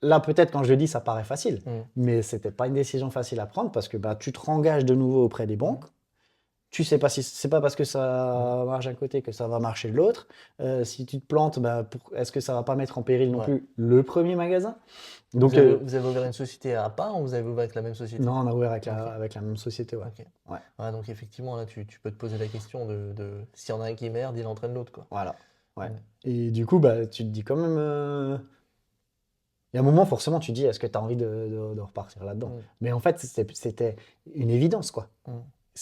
là, peut-être, quand je le dis, ça paraît facile. Mais c'était pas une décision facile à prendre parce que bah, tu te rengages de nouveau auprès des banques. Tu sais pas si c'est pas parce que ça marche d'un côté que ça va marcher de l'autre. Si tu te plantes, bah, est-ce que ça va pas mettre en péril non plus le premier magasin? Donc, Vous avez ouvert une société à part ou vous avez ouvert avec la même société? non, on a ouvert avec la même société, ouais. Ok. Ouais. Ouais, donc effectivement, là, tu peux te poser la question de s'il y en a un qui merde, il entraîne l'autre, quoi. Voilà. Ouais. Ouais. Et du coup, bah, tu te dis quand même. Il y a un moment, forcément, tu te dis, est-ce que tu as envie de repartir là-dedans? Mais en fait, c'était une évidence, quoi.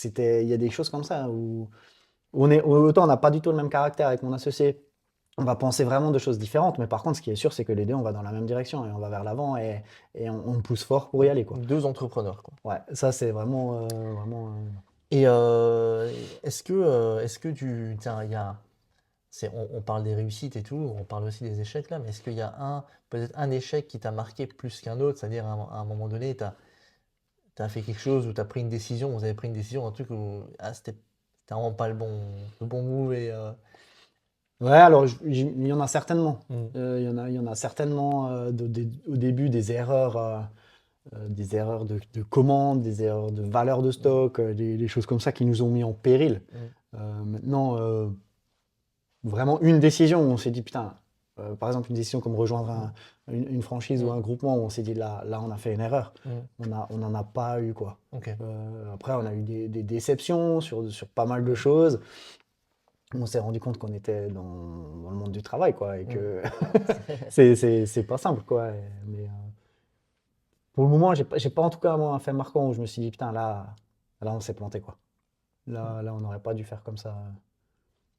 Il y a des choses comme ça où autant on n'a pas du tout le même caractère avec mon associé. On va penser vraiment de choses différentes, mais par contre, ce qui est sûr, c'est que les deux, on va dans la même direction et on va vers l'avant et on pousse fort pour y aller, quoi. 2 entrepreneurs, quoi. Ouais, ça, c'est vraiment. Et est-ce que tiens, on parle des réussites et tout, on parle aussi des échecs là, mais est-ce qu'il y a peut-être un échec qui t'a marqué plus qu'un autre, c'est-à-dire à un moment donné, tu as fait quelque chose ou tu as pris une décision, vous avez pris une décision, un truc où c'était vraiment pas le bon move et Ouais, alors il y en a certainement. Il y en a certainement au début des erreurs de commande, des erreurs de valeur de stock, des choses comme ça qui nous ont mis en péril. Maintenant, vraiment une décision où on s'est dit, putain, par exemple une décision comme rejoindre une franchise ou un groupement où on s'est dit, là on a fait une erreur. On n'en a pas eu, quoi. Ok. Après, on a eu des déceptions sur pas mal de choses. On s'est rendu compte qu'on était dans le monde du travail, quoi, et que c'est pas simple, quoi. Mais pour le moment, j'ai pas en tout cas moi, un fait marquant où je me suis dit, putain, là on s'est planté, quoi. Là, on n'aurait pas dû faire comme ça.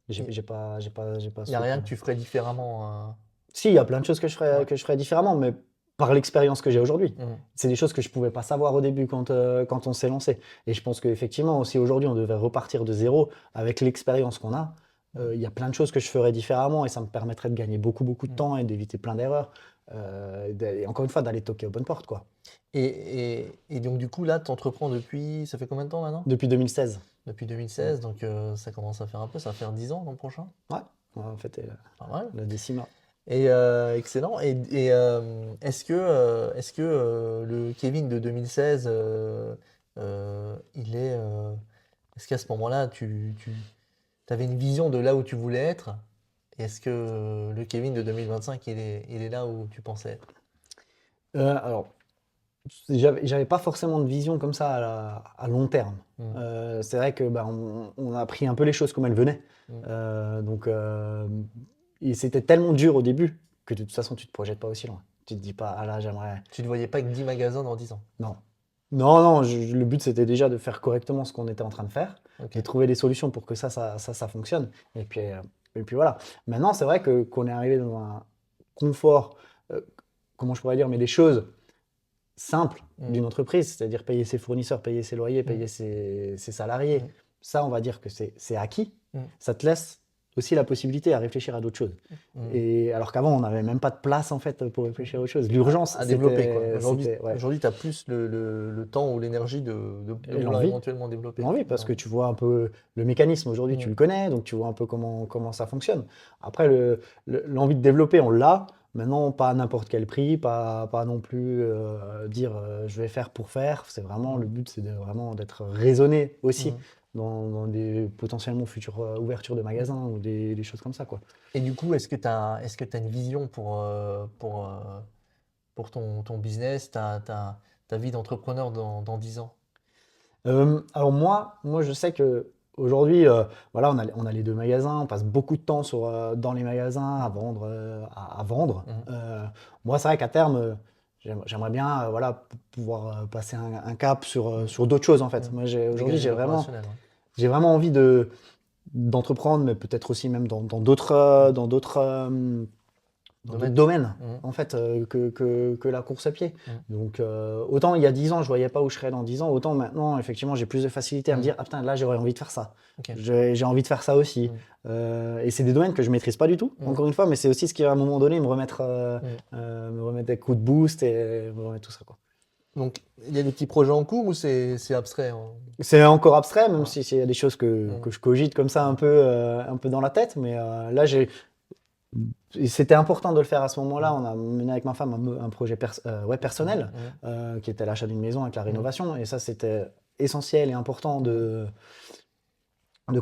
J'ai pas Il n'y a rien que tu ferais différemment. Si, il y a plein de choses que je ferais différemment, mais par l'expérience que j'ai aujourd'hui. C'est des choses que je ne pouvais pas savoir au début quand on s'est lancé. Et je pense qu'effectivement, si aujourd'hui on devait repartir de zéro avec l'expérience qu'on a, il y a plein de choses que je ferais différemment et ça me permettrait de gagner beaucoup de temps et d'éviter plein d'erreurs. Et encore une fois, d'aller toquer aux bonnes portes, quoi. Et donc du coup, là, tu entreprends depuis, ça fait combien de temps maintenant? Depuis 2016. Depuis 2016, donc ça commence à faire un peu, ça va faire 10 ans l'an prochain. Ouais, on va fêter Pas mal. la décima. Et excellent. Et est-ce que le Kevin de 2016, est-ce qu'à ce moment-là, tu avais une vision de là où tu voulais être? Et est-ce que le Kevin de 2025, il est là où tu pensais être? Alors, j'avais pas forcément de vision comme ça à long terme. C'est vrai que bah, on a pris un peu les choses comme elles venaient. Et c'était tellement dur au début que de toute façon, tu te projettes pas aussi loin. Tu te dis pas, ah là, j'aimerais. Tu ne voyais pas que 10 magasins dans 10 ans? Non. Non, le but c'était déjà de faire correctement ce qu'on était en train de faire et trouver des solutions pour que ça fonctionne. Et puis voilà. Maintenant, c'est vrai qu'on est arrivé dans un confort, comment je pourrais dire, mais des choses simples d'une entreprise, c'est-à-dire payer ses fournisseurs, payer ses loyers, payer ses salariés. Ça, on va dire que c'est acquis. Ça te laisse aussi la possibilité à réfléchir à d'autres choses. Et alors qu'avant, on n'avait même pas de place en fait pour réfléchir à autre chose. L'urgence à développer, quoi. Ouais. Aujourd'hui, tu as plus le temps ou l'énergie de vouloir éventuellement développer. L'envie, parce que tu vois un peu le mécanisme aujourd'hui, tu le connais, donc tu vois un peu comment ça fonctionne. Après, l'envie de développer, on l'a. Maintenant, pas à n'importe quel prix, pas non plus dire je vais faire pour faire. C'est vraiment le but, c'est vraiment d'être raisonné aussi dans des potentiellement futures ouvertures de magasins ou des choses comme ça, quoi. Et du coup, est-ce que tu as, une vision pour ton business, ta vie d'entrepreneur dans 10 ans? Alors moi, je sais que aujourd'hui, voilà, on a les deux magasins, on passe beaucoup de temps dans les magasins à vendre, à vendre. Mhm. Moi, c'est vrai qu'à terme, j'aimerais bien, voilà, pouvoir passer un cap sur d'autres choses en fait. Mhm. Moi, aujourd'hui, Dégager l'opérationnel, ouais. j'ai vraiment envie d'entreprendre, mais peut-être aussi même dans d'autres Domaine. domaines Mhm. en fait que la course à pied. Mhm. Donc autant il y a 10 ans je voyais pas où je serais dans 10 ans, autant maintenant effectivement j'ai plus de facilité à me Mhm. dire ah putain là j'aurais envie de faire ça. Ok. J'ai envie de faire ça aussi. Mhm. Et c'est des domaines que je maîtrise pas du tout, Mhm. encore une fois, mais c'est aussi ce qui va à un moment donné Mhm. me remettre des coups de boost et me remettre tout ça quoi. Donc, il y a des petits projets en cours ou c'est abstrait, hein? C'est encore abstrait, même Ouais. s'il y a des choses Mhm. que je cogite comme ça un peu dans la tête, mais là et c'était important de le faire à ce moment-là. On a mené avec ma femme un projet ouais, personnel, Mhm. qui était l'achat d'une maison avec la Mhm. rénovation. Et ça, c'était essentiel et important de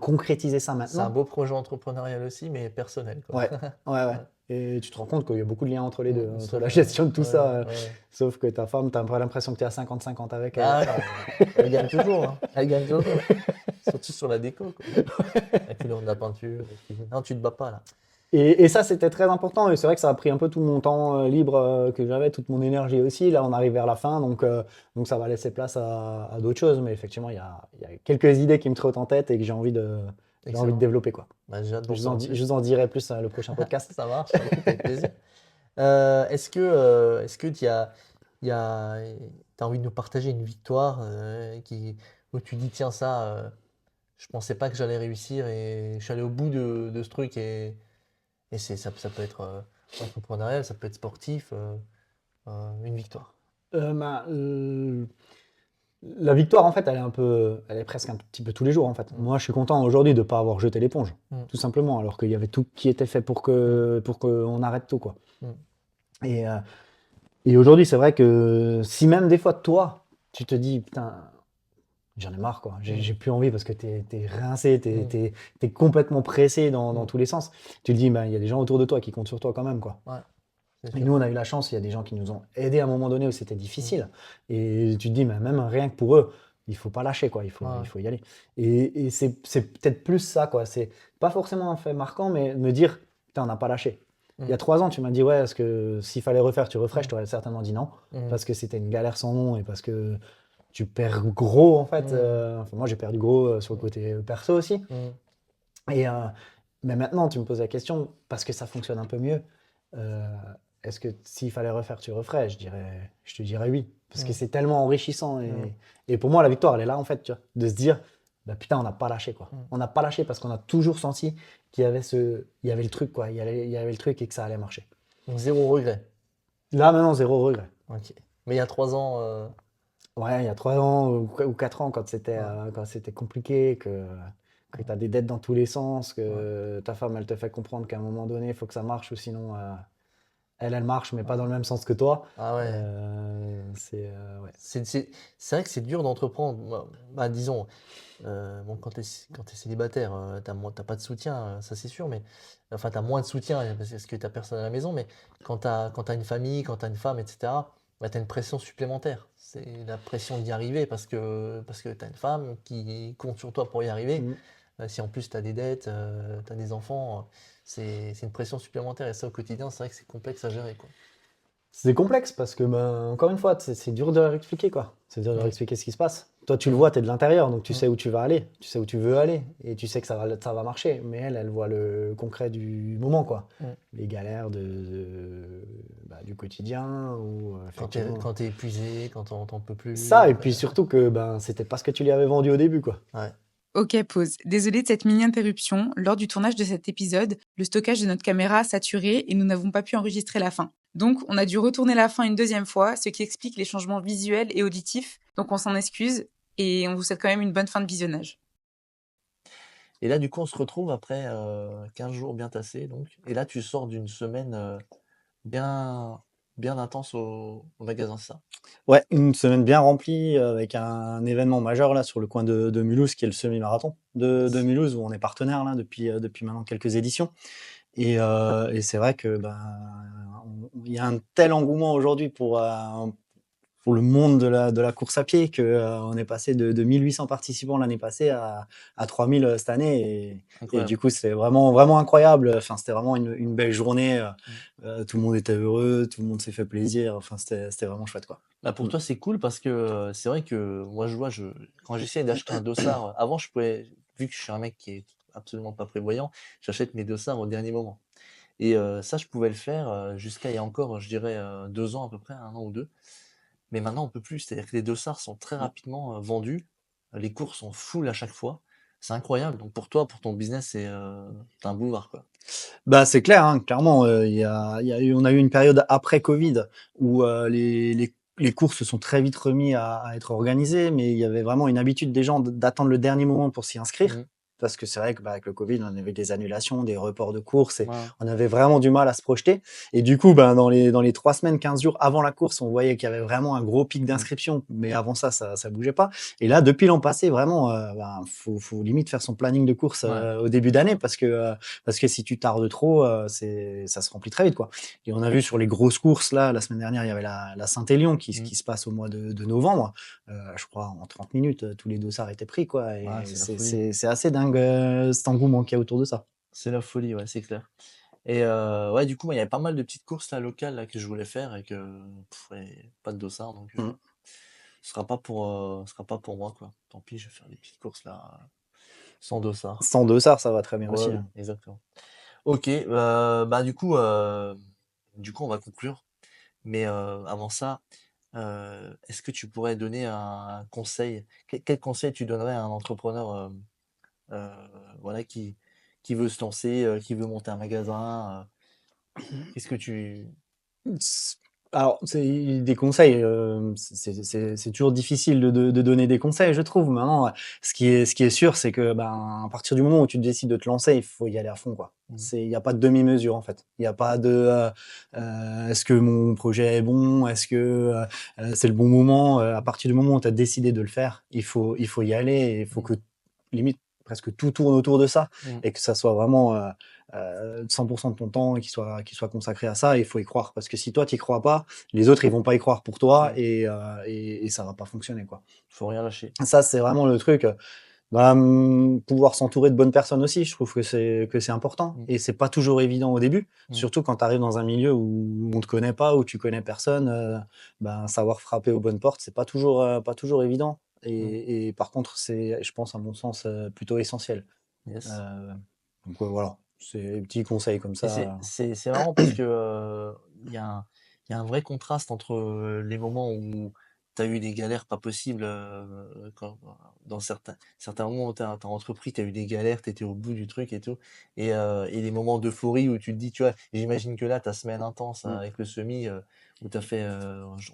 concrétiser ça C'est un maintenant. beau projet entrepreneurial aussi, mais personnel, quoi. Ouais, ouais, ouais. Ouais. Et tu te rends compte qu'il y a beaucoup de liens entre les deux, Mhm. entre Sauf, la gestion de tout ouais, ça. ouais. Sauf que ta femme, t'as pas l'impression que tu es à 50-50 avec elle. Ah non, elle gagne toujours, hein. Elle gagne toujours. Surtout sur la déco, quoi. La couleur de la peinture. Non, tu te bats pas, là. Et ça, c'était très important. Et c'est vrai que ça a pris un peu tout mon temps libre que j'avais, toute mon énergie aussi. Là, on arrive vers la fin, donc ça va laisser place à d'autres choses. Mais effectivement, il y a quelques idées qui me trottent en tête et que j'ai envie de Excellent. développer, quoi. Bah, j'ai hâte d'en savoir Je plus. vous en dirai plus le prochain podcast. Ça marche, écoute, avec plaisir. Est-ce que t'as envie de nous partager une victoire où tu dis, tiens, ça, je pensais pas que j'allais réussir et je suis allé au bout de ce truc et ça peut être entrepreneurial, ça peut être sportif, une victoire. Bah, la victoire, en fait, elle est presque un petit peu tous les jours, en fait. Mm. Moi, je suis content aujourd'hui de ne pas avoir jeté l'éponge, Mm. tout simplement, alors qu'il y avait tout qui était fait pour qu'on arrête tout, quoi. Mm. Et, euh, et aujourd'hui, c'est vrai que si même des fois, toi, tu te dis, putain, j'en ai marre, quoi. J'ai plus envie parce que t'es rincé, t'es complètement pressé dans tous les sens. Tu te dis, bah, il y a des gens autour de toi qui comptent sur toi quand même, quoi. Ouais, c'est Et sûr. nous, on a eu la chance, il y a des gens qui nous ont aidés à un moment donné où c'était difficile. Et tu te dis, mais même rien que pour eux, il faut pas lâcher, quoi. Ouais. Il faut y aller. Et c'est peut-être plus ça, quoi. C'est pas forcément un fait marquant, mais me dire, putain, on n'a pas lâché. Il y a 3 ans, tu m'as dit, ouais, est-ce que s'il fallait refaire, tu referais? Je t'aurais certainement dit non, parce que c'était une galère sans nom et parce que tu perds gros, en fait. Enfin, moi, j'ai perdu gros sur le côté perso aussi. Et, mais maintenant, tu me poses la question, parce que ça fonctionne un peu mieux, euh, est-ce que s'il fallait refaire, tu referais? Je te dirais oui, parce que c'est tellement enrichissant. Et pour moi, la victoire, elle est là, en fait, tu vois, de se dire, bah, putain, on n'a pas lâché, quoi. On n'a pas lâché parce qu'on a toujours senti qu'il y avait il y avait le truc, quoi. Il y avait le truc et que ça allait marcher. Donc, zéro regret. Là, maintenant, zéro regret. Ok. Mais il y a 3 ans, Ouais, il y a 3 ans ou 4 ans, ouais. quand c'était compliqué, que tu as des dettes dans tous les sens, Ouais. que ta femme, elle te fait comprendre qu'à un moment donné, il faut que ça marche ou sinon, elle marche, mais pas dans le même sens que toi. Ah ouais. Ouais. C'est vrai que c'est dur d'entreprendre. Bah, disons, bon, quand t'es célibataire, t'as pas de soutien, ça c'est sûr, mais enfin, t'as moins de soutien parce que t'as personne à la maison, mais quand t'as une famille, quand t'as une femme, etc., bah, t'as une pression supplémentaire. C'est la pression d'y arriver parce que t'as une femme qui compte sur toi pour y arriver. Mhm. Si en plus t'as des dettes, t'as des enfants, c'est une pression supplémentaire et ça au quotidien, c'est vrai que c'est complexe à gérer, quoi. C'est complexe parce que, ben, encore une fois, c'est dur de leur expliquer, quoi. C'est dur de leur Mm. expliquer ce qui se passe. Toi, tu le vois, tu es de l'intérieur, donc tu Mm. sais où tu vas aller, tu sais où tu veux aller, et tu sais que ça va marcher. Mais elle voit le concret du moment, quoi. Mm. Les galères du quotidien, ou effectivement. Quand t'es épuisé, quand t'en peux plus. Ça, et puis surtout que ben, c'était pas ce que tu lui avais vendu au début, quoi. Ouais. Ok, pause. Désolée de cette mini-interruption. Lors du tournage de cet épisode, le stockage de notre caméra a saturé et nous n'avons pas pu enregistrer la fin. Donc, on a dû retourner la fin une deuxième fois, ce qui explique les changements visuels et auditifs. Donc, on s'en excuse et on vous souhaite quand même une bonne fin de visionnage. Et là, du coup, on se retrouve après 15 jours bien tassés, donc. Et là, tu sors d'une semaine bien, bien intense au magasin, c'est ça? Ouais, une semaine bien remplie avec un événement majeur là sur le coin de Mulhouse qui est le semi-marathon de Yes. Mulhouse où on est partenaire là depuis maintenant quelques éditions et c'est vrai que, ben, il y a un tel engouement aujourd'hui pour le monde de la course à pied que, on est passé de 1 800 participants l'année passée à 3 000, cette année et Incroyable. du coup, c'est vraiment, vraiment incroyable. Enfin, c'était vraiment une belle journée, Mmh. tout le monde était heureux, tout le monde s'est fait plaisir. Enfin, c'était vraiment chouette, quoi. Bah, pour Mmh. toi, c'est cool parce que, c'est vrai que moi, je vois, quand j'essaie d'acheter un dossard, avant, je pouvais vu que je suis un mec qui est absolument pas prévoyant, j'achète mes dossards au dernier moment et ça, je pouvais le faire, jusqu'à il y a encore, je dirais, 2 ans à peu près, 1 an ou 2. Mais maintenant, on peut plus. C'est-à-dire que les dossards sont très rapidement, vendus. Les courses sont full à chaque fois. C'est incroyable. Donc pour toi, pour ton business, tu un boulevard, quoi. Bah, c'est clair, hein, clairement, on a eu une période après Covid où, les courses se sont très vite remis à être organisées, mais il y avait vraiment une habitude des gens d'attendre le dernier moment pour s'y inscrire. Mmh. Parce que c'est vrai que, bah, avec le Covid, on avait des annulations, des reports de courses et Ouais. on avait vraiment du mal à se projeter et du coup, ben, dans les 3 semaines, 15 jours avant la course, on voyait qu'il y avait vraiment un gros pic Mmh. d'inscriptions, mais avant ça, ça bougeait pas et là, depuis l'an passé, vraiment, ben, faut limite faire son planning de course, Ouais. au début d'année parce que si tu tardes trop, ça se remplit très vite, quoi. Et on a vu sur les grosses courses, là, la semaine dernière, il y avait la Saint-Élion Mmh. qui se passe au mois de novembre. Je crois en 30 minutes, tous les dossards étaient pris, quoi. Ouais, Et c'est la folie. c'est assez dingue, cet engouement qu'il y a autour de ça. C'est la folie, ouais, c'est clair. Et ouais, du coup, moi, il y avait pas mal de petites courses là, locales là, que je voulais faire et que ouais, pas de dossard, donc Mm. ce sera pas pour moi, quoi. Tant pis, je vais faire des petites courses là, sans dossard. Sans dossard, ça va très bien Ouais, aussi, ouais, hein. exactement. Ok, bah du coup, on va conclure. Mais avant ça, est-ce que tu pourrais donner un conseil? Quel conseil tu donnerais à un entrepreneur euh, voilà, qui veut se lancer, qui veut monter un magasin? Qu'est-ce que tu... S Alors, c'est des conseils, c'est toujours difficile de donner des conseils, je trouve. Maintenant, ce qui est sûr, c'est que, ben, à partir du moment où tu décides de te lancer, il faut y aller à fond, quoi. Mhm. Il y a pas de demi-mesure, en fait. Il y a pas de, «Est-ce que mon projet est bon? Est-ce que, c'est le bon moment?» À partir du moment où tu as décidé de le faire, il faut y aller et il faut Mhm. que limite presque tout tourne autour de ça Mhm. et que ça soit vraiment, 100 de ton temps et qu'il soit consacré à ça et il faut y croire. Parce que si toi, tu y crois pas, les autres, ils vont pas y croire pour toi Mhm. et ça va pas fonctionner, quoi. Faut rien lâcher. Ça, c'est vraiment le truc, bah, pouvoir s'entourer de bonnes personnes aussi, je trouve que c'est important Mhm. et c'est pas toujours évident au début, Mhm. surtout quand tu arrives dans un milieu où on te connaît pas, où tu connais personne, ben, savoir frapper aux bonnes portes, c'est pas toujours évident Mhm. et par contre, c'est, je pense, à mon sens, plutôt essentiel. Yes. Heu, donc, voilà, c'est des petits conseils comme Et ça. c'est marrant parce que il y a il y a un vrai contraste entre les moments où tu as eu des galères pas possibles, dans certains moments où tu as entrepris, tu as eu des galères, tu étais au bout du truc et tout, et les moments d'euphorie où tu te dis, tu vois, j'imagine que là, ta semaine intense Mmh. avec le semi, où tu as fait,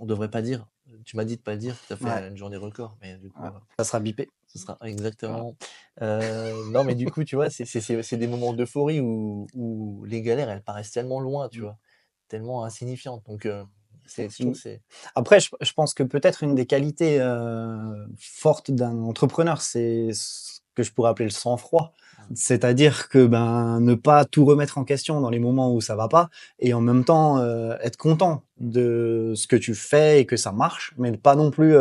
on devrait pas dire, tu m'as dit de pas dire que tu as fait Ouais, une journée record, mais du coup, ouais, ça sera bipé. ce sera Voilà. exactement. Non, mais du coup, tu vois, c'est des moments d'euphorie où les galères, elles paraissent tellement loin, tu Mmh. vois, tellement insignifiantes. Donc, je trouve Mmh. que c'est. Après, je pense que peut-être une des qualités, fortes d'un entrepreneur, c'est ce que je pourrais appeler le sang-froid. C'est-à-dire que, ben, ne pas tout remettre en question dans les moments où ça va pas et en même temps, être content de ce que tu fais et que ça marche, mais ne pas non plus,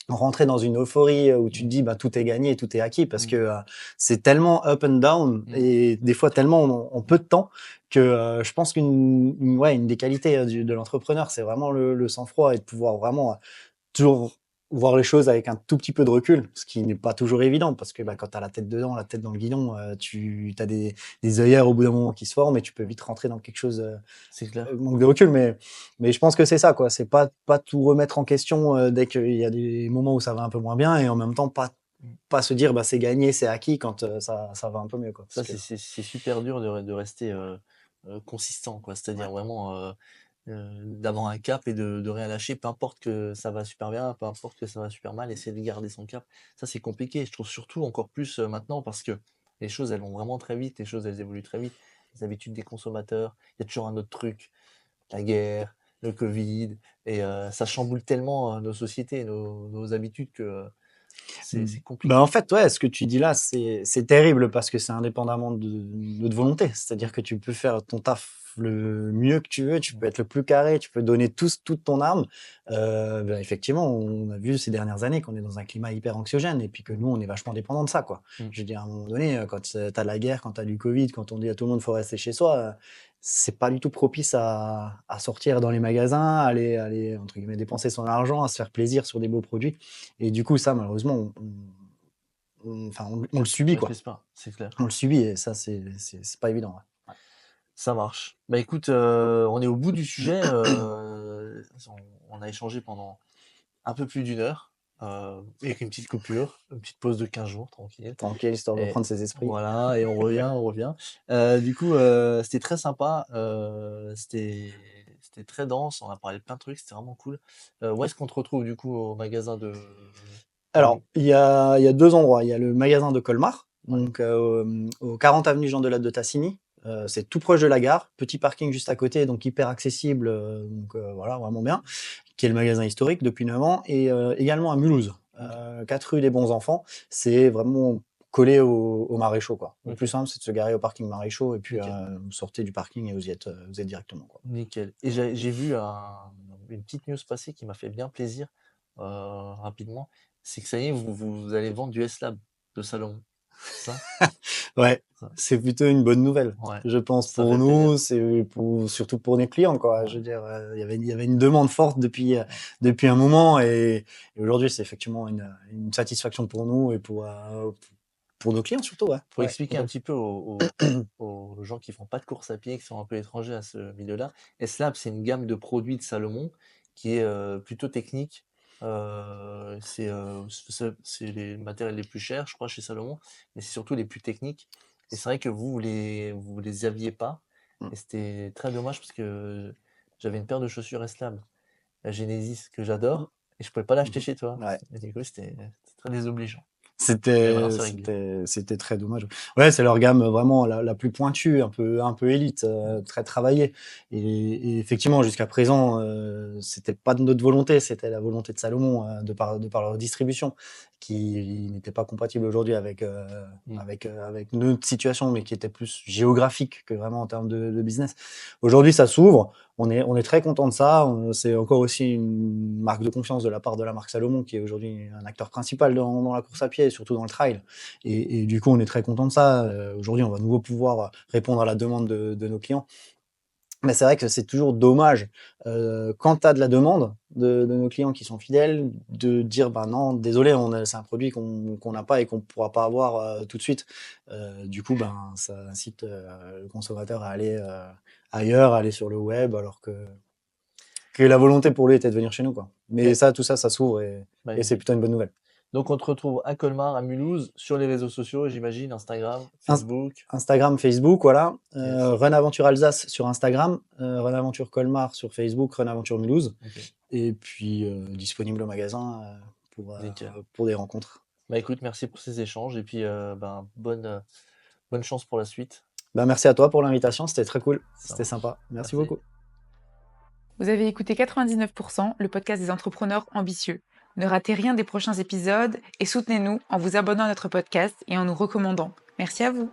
rentrer dans une euphorie, où tu te Mmh. dis: «Bah, tout est gagné, tout est acquis» parce Mmh. que, c'est tellement up and down Mmh. et des fois tellement en peu de temps que, je pense ouais, une des qualités, de l'entrepreneur, c'est vraiment le sang-froid et de pouvoir vraiment, toujours voir les choses avec un tout petit peu de recul, ce qui n'est pas toujours évident parce que, bah, quand tu as la tête dedans, la tête dans le guidon, tu as des œillères au bout d'un moment qui se forment et tu peux vite rentrer dans quelque chose, C'est clair. manque de recul, mais je pense que c'est ça, quoi. C'est pas tout remettre en question, dès qu'il y a des moments où ça va un peu moins bien et en même temps Mmh. pas se dire: «Bah, c'est gagné, c'est acquis» quand, ça va un peu mieux, quoi. Parce Ça, que c'est super dur de rester consistant, quoi. ouais, C'est-à-dire vraiment d'avoir un cap et de rien lâcher, peu importe que ça va super bien, peu importe que ça va super mal, essayer de garder son cap. Ça, c'est compliqué. Je trouve surtout encore plus maintenant parce que les choses, elles vont vraiment très vite, les choses, elles évoluent très vite. Les habitudes des consommateurs, il y a toujours un autre truc, la guerre, le Covid, et ça chamboule tellement nos sociétés, nos habitudes que c'est compliqué. En fait, ouais, ce que tu dis là, c'est terrible parce que c'est indépendamment de notre volonté. C'est-à-dire que tu peux faire ton taf le mieux que tu veux, tu peux être le plus carré, tu peux donner toute ton âme. Effectivement, on a vu ces dernières années qu'on est dans un climat hyper anxiogène et puis que nous, on est vachement dépendant de ça, quoi. Je veux dire, à un moment donné, quand t'as la guerre, quand t'as du Covid, quand on dit à tout le monde faut rester chez soi, c'est pas du tout propice à sortir dans les magasins, aller entre guillemets dépenser son argent, à se faire plaisir sur des beaux produits. Et du coup, ça, malheureusement, on le subit, quoi. Maîtrise pas, c'est clair. On le subit et ça, c'est pas évident. Ouais. Ça marche. Bah écoute, on est au bout du sujet. On a échangé pendant un peu plus d'une heure, avec une petite coupure, une petite pause de 15 jours, tranquille. Tranquille, histoire de Et reprendre ses esprits. voilà, et on revient. Du coup, c'était très sympa. C'était très dense. On a parlé de plein de trucs. C'était vraiment cool. Où est-ce qu'on te retrouve du coup au magasin de Alors, il y a 2 endroits. Il y a le magasin de Colmar, donc au 40 avenue Jean Delatte de Tassigny. C'est tout proche de la gare, petit parking juste à côté, donc hyper accessible, donc voilà, vraiment bien. Qui est le magasin historique depuis 9 ans, et également à Mulhouse, 4 rue des Bons Enfants. C'est vraiment collé au Maréchaux, quoi. Le Ok. plus simple, c'est de se garer au parking Maréchaux et puis Ok. vous sortez du parking et vous êtes directement, quoi. Nickel. Et j'ai vu une petite news passer qui m'a fait bien plaisir, rapidement. C'est que ça y est, vous allez vendre du S-Lab de Salomon. C'est ça? Ouais, Ça. c'est plutôt une bonne nouvelle. Ouais. Je pense Ça pour fait nous, c'est surtout pour nos clients, quoi. Ouais. Je veux dire, il y avait une demande forte depuis un moment et aujourd'hui, c'est effectivement une satisfaction pour nous et pour nos clients surtout, ouais. Pour Ouais, expliquer un petit peu aux gens qui font pas de course à pied, qui sont un peu étrangers à ce milieu-là, S-Lab, c'est une gamme de produits de Salomon qui est plutôt technique. C'est les matériels les plus chers, je crois, chez Salomon, mais c'est surtout les plus techniques. Et c'est vrai que vous les aviez pas. Et c'était très dommage parce que j'avais une paire de chaussures S-Lab, la Genesis, que j'adore, et je pouvais pas l'acheter chez toi. Ouais. Et du coup, c'était très désobligeant. Mais maintenant, c'est réglé. C'était très dommage. Ouais, c'est leur gamme vraiment la plus pointue, un peu élite, très travaillée. Et effectivement, jusqu'à présent, c'était pas de notre volonté, c'était la volonté de Salomon, de par leur distribution, qui n'était pas compatible aujourd'hui avec avec notre situation, mais qui était plus géographique que vraiment en termes de business. Aujourd'hui, ça s'ouvre. On est très content de ça. C'est encore aussi une marque de confiance de la part de la marque Salomon, qui est aujourd'hui un acteur principal dans la course à pied, et surtout dans le trail. Et du coup, on est très content de ça. Aujourd'hui, on va de nouveau pouvoir répondre à la demande de nos clients. Mais c'est vrai que c'est toujours dommage, quand tu as de la demande de nos clients qui sont fidèles, de dire: «Ben non, désolé, c'est un produit qu'on n'a pas et qu'on pourra pas avoir, tout de suite». Du coup, ben, ça incite, le consommateur à aller, ailleurs, à aller sur le web, alors que la volonté pour lui était de venir chez nous, quoi. Mais Ouais. ça, tout ça s'ouvre et c'est Magnifique. plutôt une bonne nouvelle. Donc on te retrouve à Colmar, à Mulhouse, sur les réseaux sociaux, j'imagine, Instagram, Ins Facebook. Instagram, Facebook, voilà. Yes. Run Aventure Alsace sur Instagram, Run Aventure Colmar sur Facebook, Run Aventure Mulhouse. Ok. Et puis disponible au magasin Nickel. pour des rencontres. Bah écoute, merci pour ces échanges et puis bonne chance pour la suite. Ben, merci à toi pour l'invitation, c'était très cool, Ça c'était marche. sympa. Merci Merci. beaucoup. Vous avez écouté 99%, le podcast des entrepreneurs ambitieux. Ne ratez rien des prochains épisodes et soutenez-nous en vous abonnant à notre podcast et en nous recommandant. Merci à vous.